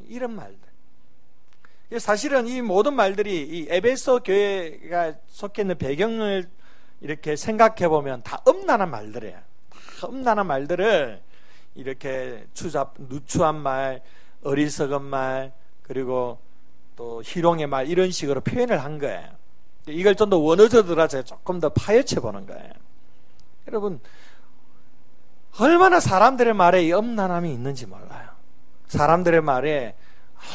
이런 말들. 사실은 이 모든 말들이 이 에베소 교회가 속해 있는 배경을 이렇게 생각해 보면 다 엄난한 말들이에요. 다 엄난한 말들을 이렇게 누추한 말, 어리석은 말, 그리고 또 희롱의 말, 이런 식으로 표현을 한 거예요. 이걸 좀 더 원어적으로 들어서 조금 더 파헤쳐 보는 거예요. 여러분, 얼마나 사람들의 말에 이 엄난함이 있는지 몰라요. 사람들의 말에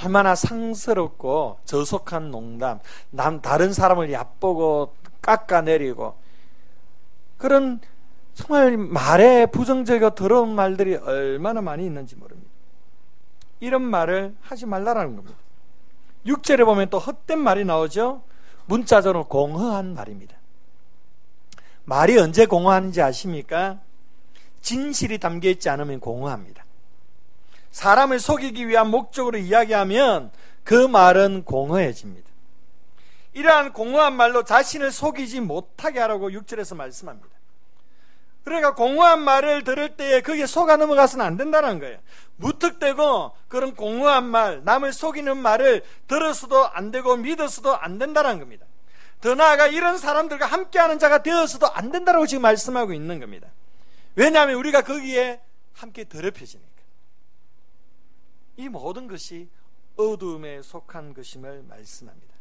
얼마나 상스럽고 저속한 농담, 다른 사람을 얕보고 깎아내리고, 그런 정말 말에 부정적이고 더러운 말들이 얼마나 많이 있는지 모릅니다. 이런 말을 하지 말라라는 겁니다. 6절에 보면 또 헛된 말이 나오죠. 문자적으로 공허한 말입니다. 말이 언제 공허한지 아십니까? 진실이 담겨있지 않으면 공허합니다. 사람을 속이기 위한 목적으로 이야기하면 그 말은 공허해집니다. 이러한 공허한 말로 자신을 속이지 못하게 하라고 6절에서 말씀합니다. 그러니까 공허한 말을 들을 때에 거기에 속아 넘어가서는 안 된다는 거예요. 무턱대고 그런 공허한 말, 남을 속이는 말을 들어서도 안 되고 믿어서도 안 된다는 겁니다. 더 나아가 이런 사람들과 함께하는 자가 되어서도 안 된다고 지금 말씀하고 있는 겁니다. 왜냐하면 우리가 거기에 함께 더럽혀지니까. 이 모든 것이 어두움에 속한 것임을 말씀합니다.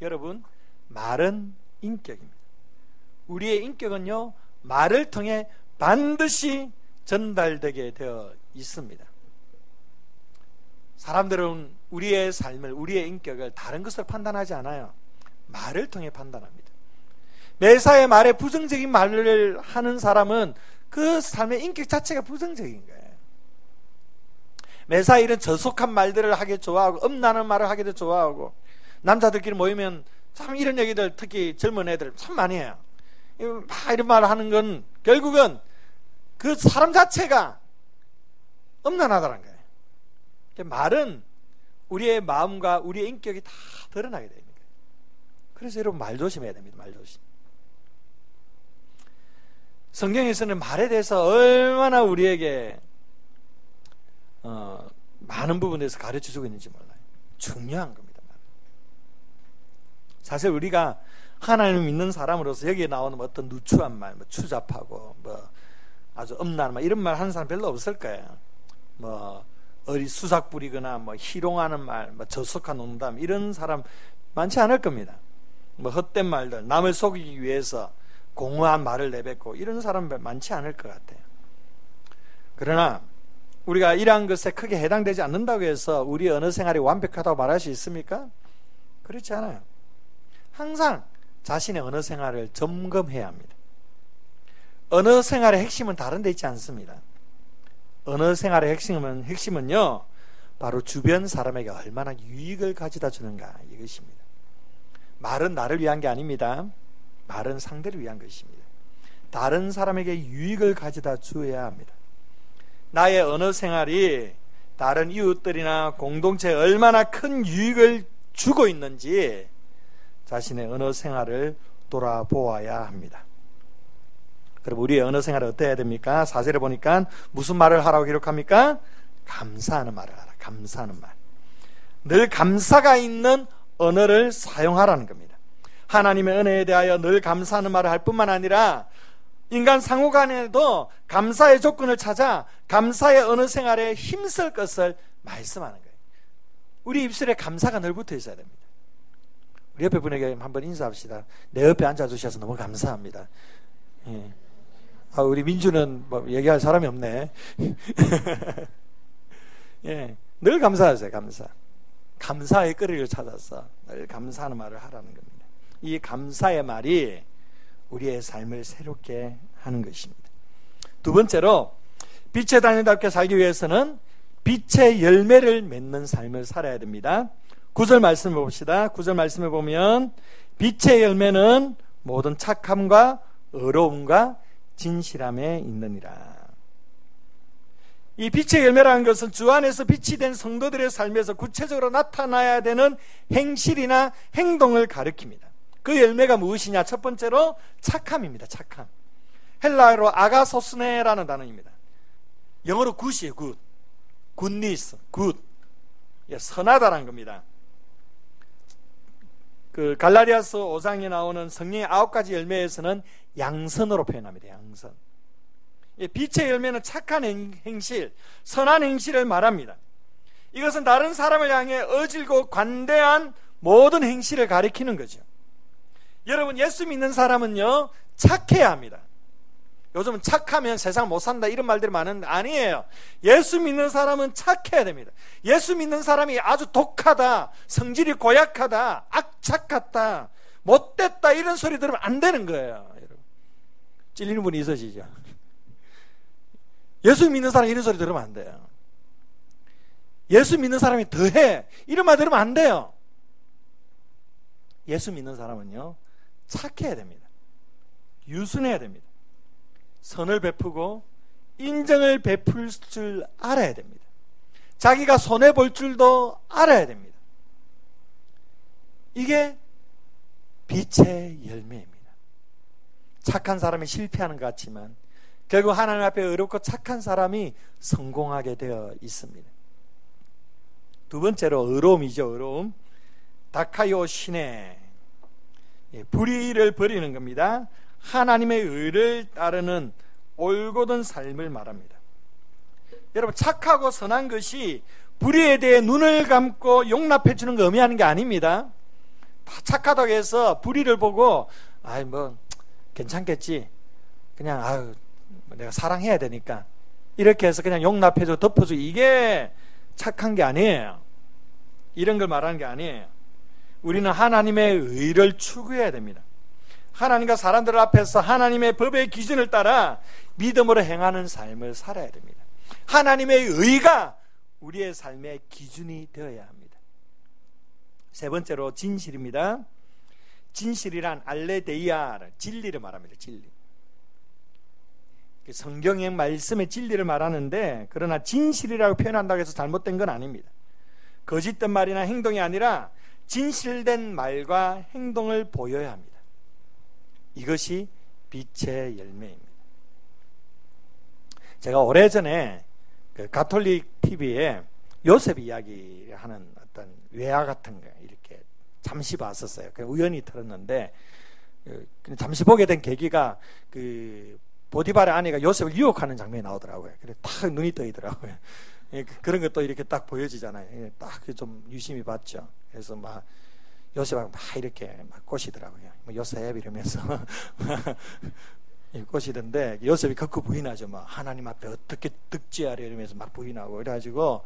여러분, 말은 인격입니다. 우리의 인격은요, 말을 통해 반드시 전달되게 되어 있습니다. 사람들은 우리의 삶을, 우리의 인격을 다른 것으로 판단하지 않아요. 말을 통해 판단합니다. 매사의 말에 부정적인 말을 하는 사람은 그 삶의 인격 자체가 부정적인 거예요. 매사 이런 저속한 말들을 하기 좋아하고 엄나는 말을 하기도 좋아하고, 남자들끼리 모이면 참 이런 얘기들, 특히 젊은 애들 참 많이 해요. 막 이런 말을 하는 건 결국은 그 사람 자체가 엄난하다는 거예요. 말은 우리의 마음과 우리의 인격이 다 드러나게 됩니다. 그래서 여러분, 말 조심해야 됩니다. 말 조심. 성경에서는 말에 대해서 얼마나 우리에게 많은 부분에서 가르쳐주고 있는지 몰라요. 중요한 겁니다. 사실 우리가 하나님을 믿는 사람으로서 여기에 나오는 어떤 누추한 말, 추잡하고 아주 엄난 말, 이런 말 하는 사람 별로 없을 거예요. 수삭 부리거나 희롱하는 말, 저속한 농담, 이런 사람 많지 않을 겁니다. 헛된 말들, 남을 속이기 위해서 공허한 말을 내뱉고, 이런 사람 많지 않을 것 같아요. 그러나 우리가 이러한 것에 크게 해당되지 않는다고 해서 우리 언어 생활이 완벽하다고 말할 수 있습니까? 그렇지 않아요. 항상 자신의 언어 생활을 점검해야 합니다. 언어 생활의 핵심은 다른 데 있지 않습니다. 언어 생활의 핵심은요, 바로 주변 사람에게 얼마나 유익을 가져다 주는가, 이것입니다. 말은 나를 위한 게 아닙니다. 말은 상대를 위한 것입니다. 다른 사람에게 유익을 가져다 주어야 합니다. 나의 언어 생활이 다른 이웃들이나 공동체에 얼마나 큰 유익을 주고 있는지 자신의 언어 생활을 돌아보아야 합니다. 그럼 우리의 언어 생활은 어때야 됩니까? 4절에 보니까 무슨 말을 하라고 기록합니까? 감사하는 말을 하라. 감사하는 말. 늘 감사가 있는 언어를 사용하라는 겁니다. 하나님의 은혜에 대하여 늘 감사하는 말을 할 뿐만 아니라 인간 상호간에도 감사의 조건을 찾아 감사의 언어 생활에 힘쓸 것을 말씀하는 거예요. 우리 입술에 감사가 늘 붙어 있어야 됩니다. 우리 옆에 분에게 한번 인사합시다. 내 옆에 앉아주셔서 너무 감사합니다. 예. 우리 민주는 뭐 얘기할 사람이 없네. 예. 늘 감사하세요. 감사. 감사의 거리를 찾아서 늘 감사하는 말을 하라는 겁니다. 이 감사의 말이 우리의 삶을 새롭게 하는 것입니다. 두 번째로 빛의 자녀답게 살기 위해서는 빛의 열매를 맺는 삶을 살아야 됩니다. 9절 말씀을 봅시다. 9절 말씀을 보면 빛의 열매는 모든 착함과 의로움과 진실함에 있느니라. 이 빛의 열매라는 것은 주 안에서 빛이 된 성도들의 삶에서 구체적으로 나타나야 되는 행실이나 행동을 가리킵니다. 그 열매가 무엇이냐? 첫 번째로 착함입니다. 착함. 헬라어로 아가소스네라는 단어입니다. 영어로 굿이에요. 굿. 굿니스. 굿. 선하다라는 겁니다. 그 갈라디아서 5장에 나오는 성령의 9가지 열매에서는 양선으로 표현합니다. 양선. 빛의 열매는 착한 행실, 선한 행실을 말합니다. 이것은 다른 사람을 향해 어질고 관대한 모든 행실을 가리키는 거죠. 여러분, 예수 믿는 사람은요, 착해야 합니다. 요즘은 착하면 세상 못 산다 이런 말들이 많은데 아니에요. 예수 믿는 사람은 착해야 됩니다. 예수 믿는 사람이 아주 독하다, 성질이 고약하다, 악착 같다, 못됐다 이런 소리 들으면 안 되는 거예요. 여러분, 찔리는 분이 있으시죠? 예수 믿는 사람이 이런 소리 들으면 안 돼요. 예수 믿는 사람이 더해 이런 말 들으면 안 돼요. 예수 믿는 사람은요, 착해야 됩니다. 유순해야 됩니다. 선을 베푸고 인정을 베풀 줄 알아야 됩니다. 자기가 손해볼 줄도 알아야 됩니다. 이게 빛의 열매입니다. 착한 사람이 실패하는 것 같지만 결국 하나님 앞에 의롭고 착한 사람이 성공하게 되어 있습니다. 두 번째로 의로움이죠. 의로움. 다카요 시네, 불의를 버리는 겁니다. 하나님의 의를 따르는 올곧은 삶을 말합니다. 여러분, 착하고 선한 것이 불의에 대해 눈을 감고 용납해 주는 거 의미하는 게 아닙니다. 다 착하다고 해서 불의를 보고 뭐 괜찮겠지, 그냥 내가 사랑해야 되니까 이렇게 해서 그냥 용납해 줘, 덮어줘, 이게 착한 게 아니에요. 이런 걸 말하는 게 아니에요. 우리는 하나님의 의를 추구해야 됩니다. 하나님과 사람들 앞에서 하나님의 법의 기준을 따라 믿음으로 행하는 삶을 살아야 됩니다. 하나님의 의가 우리의 삶의 기준이 되어야 합니다. 세 번째로 진실입니다. 진실이란 알레데이아, 진리를 말합니다. 진리. 성경의 말씀의 진리를 말하는데, 그러나 진실이라고 표현한다고 해서 잘못된 건 아닙니다. 거짓된 말이나 행동이 아니라 진실된 말과 행동을 보여야 합니다. 이것이 빛의 열매입니다. 제가 오래전에 그 가톨릭 TV에 요셉 이야기를 하는 어떤 외화 같은 거 이렇게 잠시 봤었어요. 우연히 들었는데, 잠시 보게 된 계기가 그 보디발의 아내가 요셉을 유혹하는 장면이 나오더라고요. 그래서 딱 눈이 떠이더라고요. 그런 것도 이렇게 딱 보여지잖아요. 딱 좀 유심히 봤죠. 그래서 막 요셉하고 막 이렇게 막 꼬시더라고요. 요셉 이러면서 꼬시던데, 요셉이 극구 부인하죠. 막 하나님 앞에 어떻게 득지하려 이러면서 막 부인하고, 그래가지고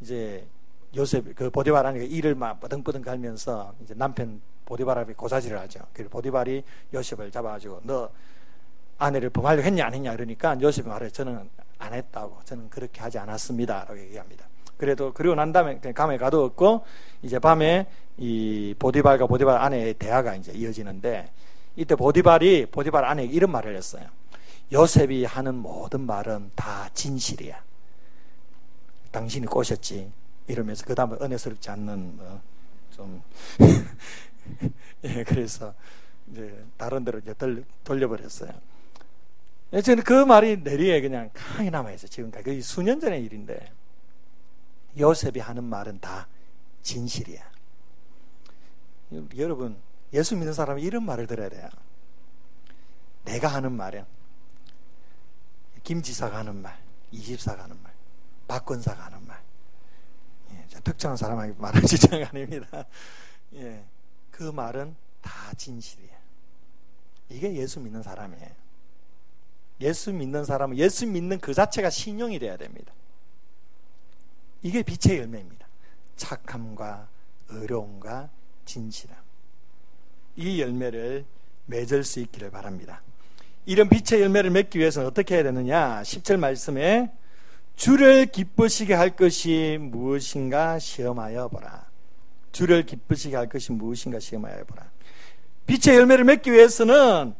이제 요셉 그 보디발 아내가 이를 막 버등버등 갈면서 이제 남편 보디발 앞에 고사질을 하죠. 그리고 보디발이 요셉을 잡아가지고 너 아내를 범하려고 했냐 안 했냐 그러니까 요셉이 말해요. 저는 안 했다고, 저는 그렇게 하지 않았습니다 라고 얘기합니다. 그리고 난 다음에 감에 가두었고, 이제 밤에 이 보디발과 보디발 아내의 대화가 이제 이어지는데, 이때 보디발 아내에게 이런 말을 했어요. 요셉이 하는 모든 말은 다 진실이야. 당신이 꼬셨지. 이러면서 그 다음에 은혜스럽지 않는 좀 예, 그래서 이제 다른 데로 이제 돌려버렸어요. 저는 그 말이 뇌리에 그냥 강하게 남아있어요. 지금까지 거의 수년 전의 일인데, 요셉이 하는 말은 다 진실이야. 여러분, 예수 믿는 사람은 이런 말을 들어야 돼요. 내가 하는 말은, 김 지사가 하는 말, 이 집사가 하는 말, 박 권사가 하는 말, 예, 특정한 사람에게 말할 지장이 아닙니다. 예, 그 말은 다 진실이에요. 이게 예수 믿는 사람이에요. 예수 믿는 사람은 예수 믿는 그 자체가 신용이 돼야 됩니다. 이게 빛의 열매입니다. 착함과 의로움과 진실함. 이 열매를 맺을 수 있기를 바랍니다. 이런 빛의 열매를 맺기 위해서는 어떻게 해야 되느냐? 10절 말씀에 주를 기쁘시게 할 것이 무엇인가 시험하여 보라. 주를 기쁘시게 할 것이 무엇인가 시험하여 보라. 빛의 열매를 맺기 위해서는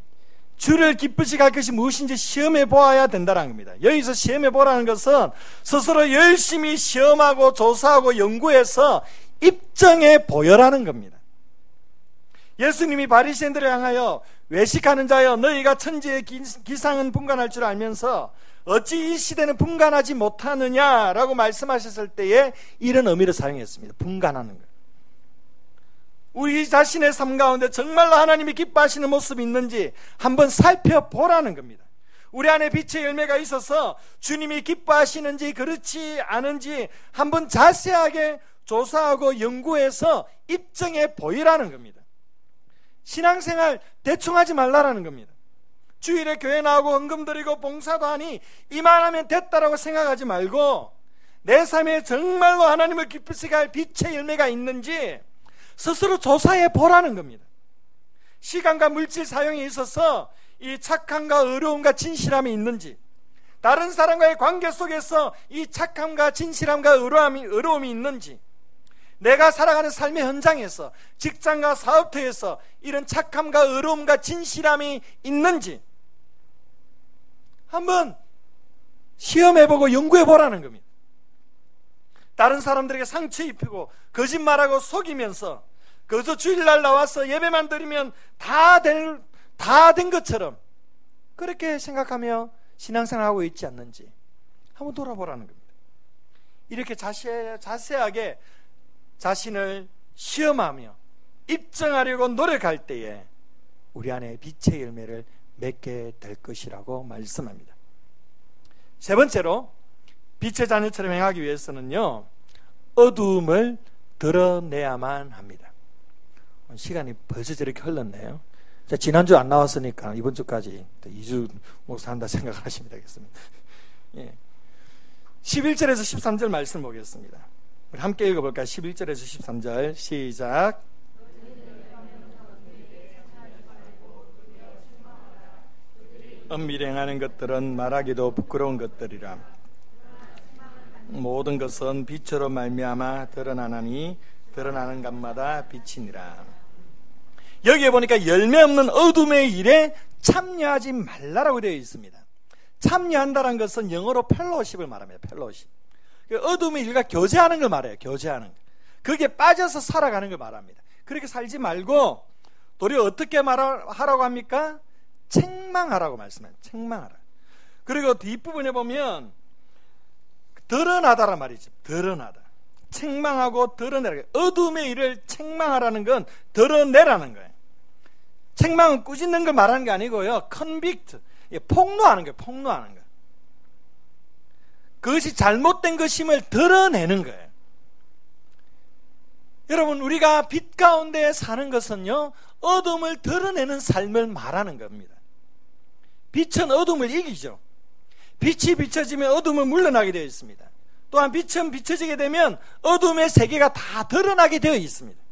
주를 기쁘시게 할 것이 무엇인지 시험해 보아야 된다는 겁니다. 여기서 시험해 보라는 것은 스스로 열심히 시험하고 조사하고 연구해서 입증해 보여라는 겁니다. 예수님이 바리새인들을 향하여 외식하는 자여 너희가 천지의 기상은 분간할 줄 알면서 어찌 이 시대는 분간하지 못하느냐라고 말씀하셨을 때에 이런 의미를 사용했습니다. 분간하는 것. 우리 자신의 삶 가운데 정말로 하나님이 기뻐하시는 모습이 있는지 한번 살펴보라는 겁니다. 우리 안에 빛의 열매가 있어서 주님이 기뻐하시는지 그렇지 않은지 한번 자세하게 조사하고 연구해서 입증해 보이라는 겁니다. 신앙생활 대충 하지 말라라는 겁니다. 주일에 교회 나오고 헌금 드리고 봉사도 하니 이만하면 됐다라고 생각하지 말고 내 삶에 정말로 하나님을 기쁘시게 할 빛의 열매가 있는지 스스로 조사해 보라는 겁니다. 시간과 물질 사용에 있어서 이 착함과 의로움과 진실함이 있는지, 다른 사람과의 관계 속에서 이 착함과 진실함과 의로움이 있는지, 내가 살아가는 삶의 현장에서 직장과 사업터에서 이런 착함과 의로움과 진실함이 있는지 한번 시험해보고 연구해보라는 겁니다. 다른 사람들에게 상처 입히고 거짓말하고 속이면서 그저 주일날 나와서 예배만 드리면 다 된 것처럼 그렇게 생각하며 신앙생활하고 있지 않는지 한번 돌아보라는 겁니다. 이렇게 자세하게 자신을 시험하며 입증하려고 노력할 때에 우리 안에 빛의 열매를 맺게 될 것이라고 말씀합니다. 세 번째로 빛의 자녀처럼 행하기 위해서는요, 어두움을 드러내야만 합니다. 시간이 벌써 저렇게 흘렀네요. 지난주 안 나왔으니까 이번 주까지 2주 목사 한다 생각을 하시면 되겠습니다. 예. 11절에서 13절 말씀 보겠습니다. 우리 함께 읽어볼까요? 11절에서 13절 시작. 은밀히 행하는 것들은 말하기도 부끄러운 것들이라. 모든 것은 빛으로 말미암아 드러나나니 드러나는 것마다 빛이니라. 여기에 보니까 열매 없는 어둠의 일에 참여하지 말라라고 되어 있습니다. 참여한다는 것은 영어로 펠로우십을 말합니다. 펠로우십. 어둠의 일과 교제하는 걸 말해요. 교제하는 거. 거기에 빠져서 살아가는 걸 말합니다. 그렇게 살지 말고 도리어 어떻게 하라고 합니까? 책망하라고 말씀해요. 책망하라. 그리고 뒷부분에 보면 드러나다란 말이죠. 드러나다. 책망하고 드러내라. 어둠의 일을 책망하라는 건 드러내라는 거예요. 책망은 꾸짖는 걸 말하는 게 아니고요. 컨빅트. 폭로하는 거예요. 폭로하는 거예요. 그것이 잘못된 것임을 드러내는 거예요. 여러분, 우리가 빛 가운데 사는 것은요, 어둠을 드러내는 삶을 말하는 겁니다. 빛은 어둠을 이기죠. 빛이 비춰지면 어둠은 물러나게 되어 있습니다. 또한 빛은 비춰지게 되면 어둠의 세계가 다 드러나게 되어 있습니다.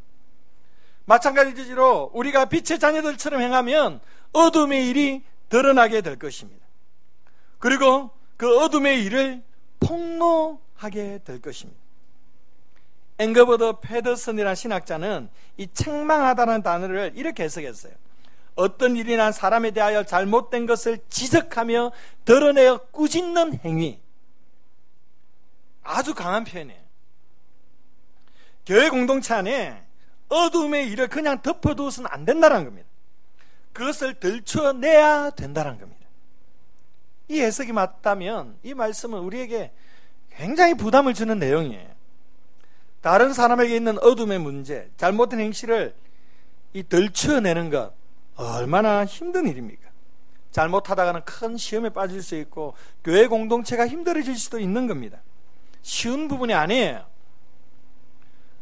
마찬가지로 우리가 빛의 자녀들처럼 행하면 어둠의 일이 드러나게 될 것입니다. 그리고 그 어둠의 일을 폭로하게 될 것입니다. 앵거버드 패더슨이라는 신학자는 이 책망하다는 단어를 이렇게 해석했어요. 어떤 일이나 사람에 대하여 잘못된 것을 지적하며 드러내어 꾸짖는 행위, 아주 강한 표현이에요. 교회 공동체 안에 어둠의 일을 그냥 덮어두어서는 안 된다는 겁니다. 그것을 들춰내야 된다는 겁니다. 이 해석이 맞다면 이 말씀은 우리에게 굉장히 부담을 주는 내용이에요. 다른 사람에게 있는 어둠의 문제, 잘못된 행실을 들춰내는 것, 얼마나 힘든 일입니까? 잘못하다가는 큰 시험에 빠질 수 있고 교회 공동체가 힘들어질 수도 있는 겁니다. 쉬운 부분이 아니에요.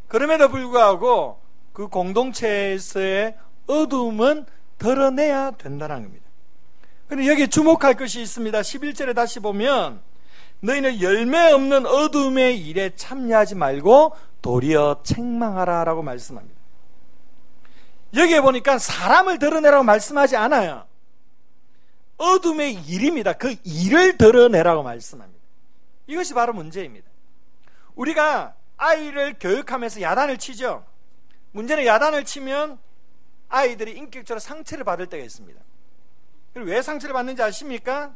그럼에도 불구하고 그 공동체에서의 어둠은 드러내야 된다는 겁니다. 그런데 여기에 주목할 것이 있습니다. 11절에 다시 보면 너희는 열매 없는 어둠의 일에 참여하지 말고 도리어 책망하라 라고 말씀합니다. 여기에 보니까 사람을 드러내라고 말씀하지 않아요. 어둠의 일입니다. 그 일을 드러내라고 말씀합니다. 이것이 바로 문제입니다. 우리가 아이를 교육하면서 야단을 치죠. 문제는 야단을 치면 아이들이 인격적으로 상처를 받을 때가 있습니다. 그리고 왜 상처를 받는지 아십니까?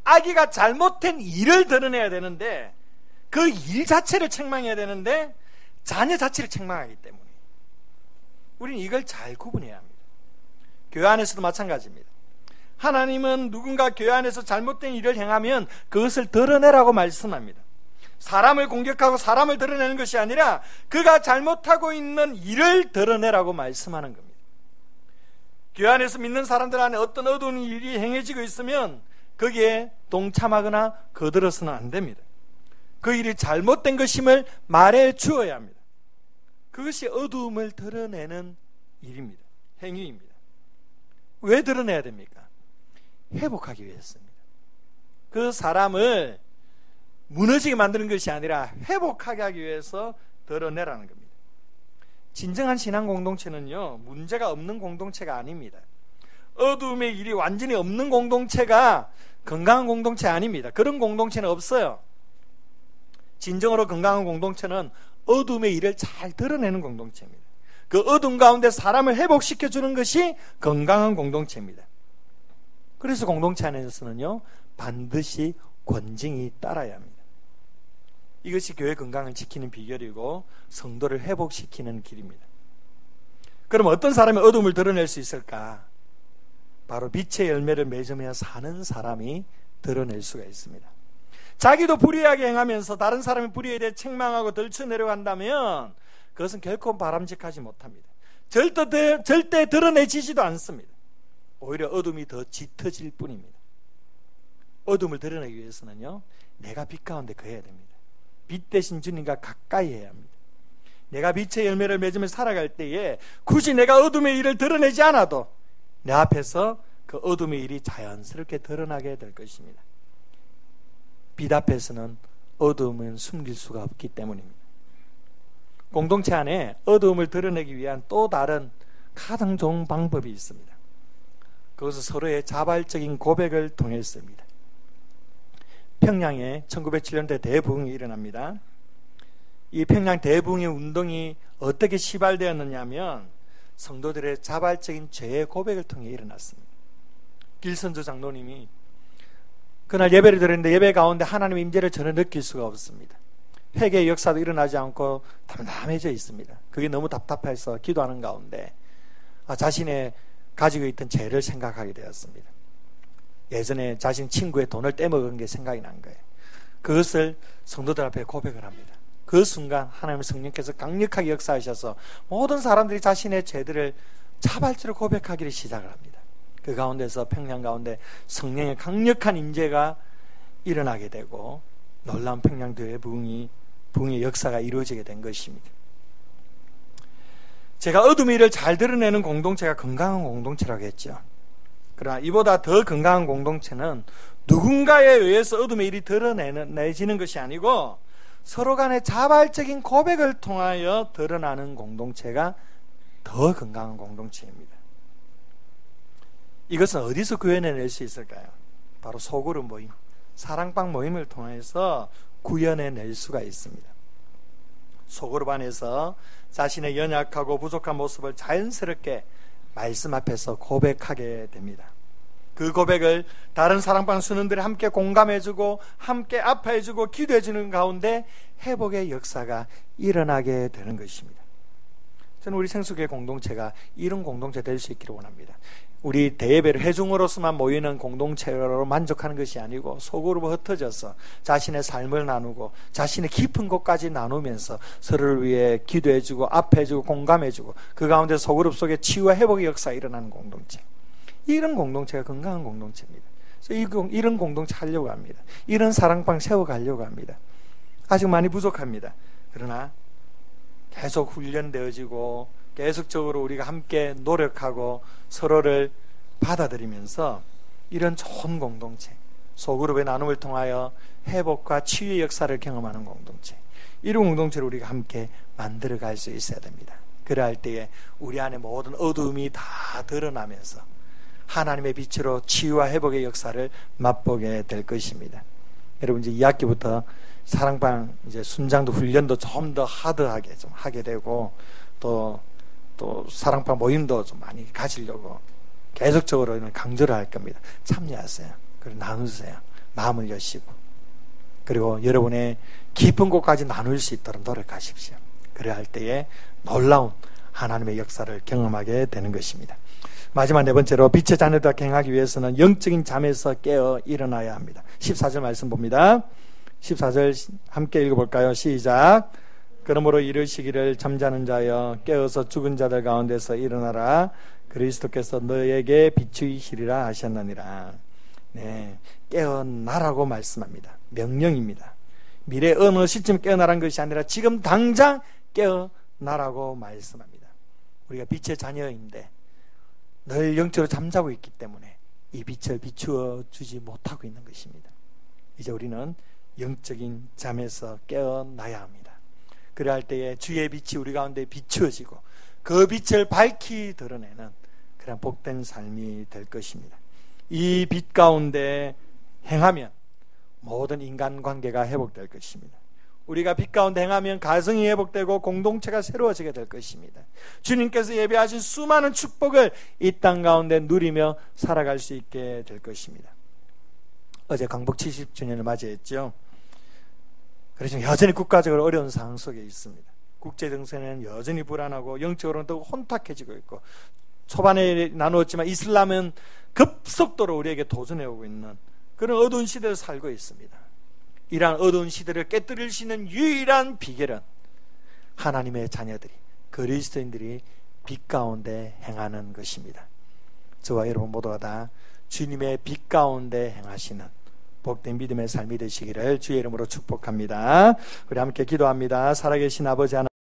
아기가 잘못된 일을 드러내야 되는데 그 일 자체를 책망해야 되는데 자녀 자체를 책망하기 때문에 우리는 이걸 잘 구분해야 합니다. 교회 안에서도 마찬가지입니다. 하나님은 누군가 교회 안에서 잘못된 일을 행하면 그것을 드러내라고 말씀합니다. 사람을 공격하고 사람을 드러내는 것이 아니라 그가 잘못하고 있는 일을 드러내라고 말씀하는 겁니다. 교회 안에서 믿는 사람들 안에 어떤 어두운 일이 행해지고 있으면 거기에 동참하거나 거들어서는 안 됩니다. 그 일이 잘못된 것임을 말해 주어야 합니다. 그것이 어두움을 드러내는 일입니다. 행위입니다. 왜 드러내야 됩니까? 회복하기 위해서입니다. 그 사람을 무너지게 만드는 것이 아니라 회복하게 하기 위해서 드러내라는 겁니다. 진정한 신앙 공동체는요, 문제가 없는 공동체가 아닙니다. 어두움의 일이 완전히 없는 공동체가 건강한 공동체 아닙니다. 그런 공동체는 없어요. 진정으로 건강한 공동체는 어둠의 일을 잘 드러내는 공동체입니다. 그 어둠 가운데 사람을 회복시켜주는 것이 건강한 공동체입니다. 그래서 공동체 안에서는요, 반드시 권징이 따라야 합니다. 이것이 교회 건강을 지키는 비결이고 성도를 회복시키는 길입니다. 그럼 어떤 사람이 어둠을 드러낼 수 있을까? 바로 빛의 열매를 맺으며 사는 사람이 드러낼 수가 있습니다. 자기도 불의하게 행하면서 다른 사람의 불의에 대해 책망하고 들춰내려고 한다면 그것은 결코 바람직하지 못합니다. 절대 드러내지지도 않습니다. 오히려 어둠이 더 짙어질 뿐입니다. 어둠을 드러내기 위해서는요, 내가 빛 가운데 거해야 됩니다. 빛 대신 주님과 가까이 해야 합니다. 내가 빛의 열매를 맺으며 살아갈 때에 굳이 내가 어둠의 일을 드러내지 않아도 내 앞에서 그 어둠의 일이 자연스럽게 드러나게 될 것입니다. 빛 앞에서는 어둠은 숨길 수가 없기 때문입니다. 공동체 안에 어두움을 드러내기 위한 또 다른 가장 좋은 방법이 있습니다. 그것은 서로의 자발적인 고백을 통했습니다. 평양에 1907년대 대부흥이 일어납니다. 이 평양 대부흥의 운동이 어떻게 시발되었느냐 하면 성도들의 자발적인 죄의 고백을 통해 일어났습니다. 길선조 장로님이 그날 예배를 드렸는데 예배 가운데 하나님의 임재를 전혀 느낄 수가 없습니다. 회개의 역사도 일어나지 않고 담담해져 있습니다. 그게 너무 답답해서 기도하는 가운데 자신의 가지고 있던 죄를 생각하게 되었습니다. 예전에 자신 친구의 돈을 떼먹은 게 생각이 난 거예요. 그것을 성도들 앞에 고백을 합니다. 그 순간 하나님의 성령께서 강력하게 역사하셔서 모든 사람들이 자신의 죄들을 자발적으로 고백하기를 시작을 합니다. 그 가운데서 평양 가운데 성령의 강력한 임재가 일어나게 되고 놀라운 평양교회 부흥의 역사가 이루어지게 된 것입니다. 제가 어둠의 일을 잘 드러내는 공동체가 건강한 공동체라고 했죠. 그러나 이보다 더 건강한 공동체는 누군가에 의해서 어둠의 일이 드러내지는 것이 아니고 서로 간의 자발적인 고백을 통하여 드러나는 공동체가 더 건강한 공동체입니다. 이것은 어디서 구현해낼 수 있을까요? 바로 소그룹 모임, 사랑방 모임을 통해서 구현해낼 수가 있습니다. 소그룹 안에서 자신의 연약하고 부족한 모습을 자연스럽게 말씀 앞에서 고백하게 됩니다. 그 고백을 다른 사랑방 수능들이 함께 공감해주고 함께 아파해주고 기도해주는 가운데 회복의 역사가 일어나게 되는 것입니다. 저는 우리 생수교회 공동체가 이런 공동체 될 수 있기를 원합니다. 우리 대예배를 회중으로서만 모이는 공동체로 만족하는 것이 아니고 소그룹으로 흩어져서 자신의 삶을 나누고 자신의 깊은 곳까지 나누면서 서로를 위해 기도해주고 아파해주고 공감해주고 그 가운데 소그룹 속에 치유와 회복의 역사가 일어나는 공동체, 이런 공동체가 건강한 공동체입니다. 그래서 이런 공동체 하려고 합니다. 이런 사랑방 세워가려고 합니다. 아직 많이 부족합니다. 그러나 계속 훈련되어지고 계속적으로 우리가 함께 노력하고 서로를 받아들이면서 이런 좋은 공동체, 소그룹의 나눔을 통하여 회복과 치유의 역사를 경험하는 공동체, 이런 공동체를 우리가 함께 만들어갈 수 있어야 됩니다. 그러할 때에 우리 안에 모든 어두움이 다 드러나면서 하나님의 빛으로 치유와 회복의 역사를 맛보게 될 것입니다. 여러분, 이제 2학기부터 사랑방 이제 순장도 훈련도 좀 더 하드하게 좀 하게 되고 또 사랑방 모임도 좀 많이 가지려고 계속적으로 강조를 할 겁니다. 참여하세요. 그리고 나누세요. 마음을 여시고, 그리고 여러분의 깊은 곳까지 나눌 수 있도록 노력하십시오. 그래야 할 때에 놀라운 하나님의 역사를 경험하게 되는 것입니다. 마지막 네 번째로 빛의 자녀들과 행하기 위해서는 영적인 잠에서 깨어 일어나야 합니다. 14절 말씀 봅니다. 14절 함께 읽어볼까요? 시작. 그러므로 이르시기를 잠자는 자여 깨어서 죽은 자들 가운데서 일어나라. 그리스도께서 너에게 비추이시리라 하셨느니라. 네, 깨어나라고 말씀합니다. 명령입니다. 미래 어느 시점 깨어나라는 것이 아니라 지금 당장 깨어나라고 말씀합니다. 우리가 빛의 자녀인데 늘 영적으로 잠자고 있기 때문에 이 빛을 비추어 주지 못하고 있는 것입니다. 이제 우리는 영적인 잠에서 깨어나야 합니다. 그럴 때에 주의 빛이 우리 가운데 비추어지고 그 빛을 밝히 드러내는 그런 복된 삶이 될 것입니다. 이 빛 가운데 행하면 모든 인간관계가 회복될 것입니다. 우리가 빛 가운데 행하면 가정이 회복되고 공동체가 새로워지게 될 것입니다. 주님께서 예배하신 수많은 축복을 이 땅 가운데 누리며 살아갈 수 있게 될 것입니다. 어제 강복 70주년을 맞이했죠. 그래서 여전히 국가적으로 어려운 상황 속에 있습니다. 국제정세는 여전히 불안하고 영적으로는 더 혼탁해지고 있고, 초반에 나누었지만 이슬람은 급속도로 우리에게 도전해오고 있는 그런 어두운 시대를 살고 있습니다. 이러한 어두운 시대를 깨뜨릴 수 있는 유일한 비결은 하나님의 자녀들이, 그리스도인들이 빛 가운데 행하는 것입니다. 저와 여러분 모두가 다 주님의 빛 가운데 행하시는 복된 믿음의 삶이 되시기를 주의 이름으로 축복합니다. 우리 함께 기도합니다. 살아계신 아버지 하나님,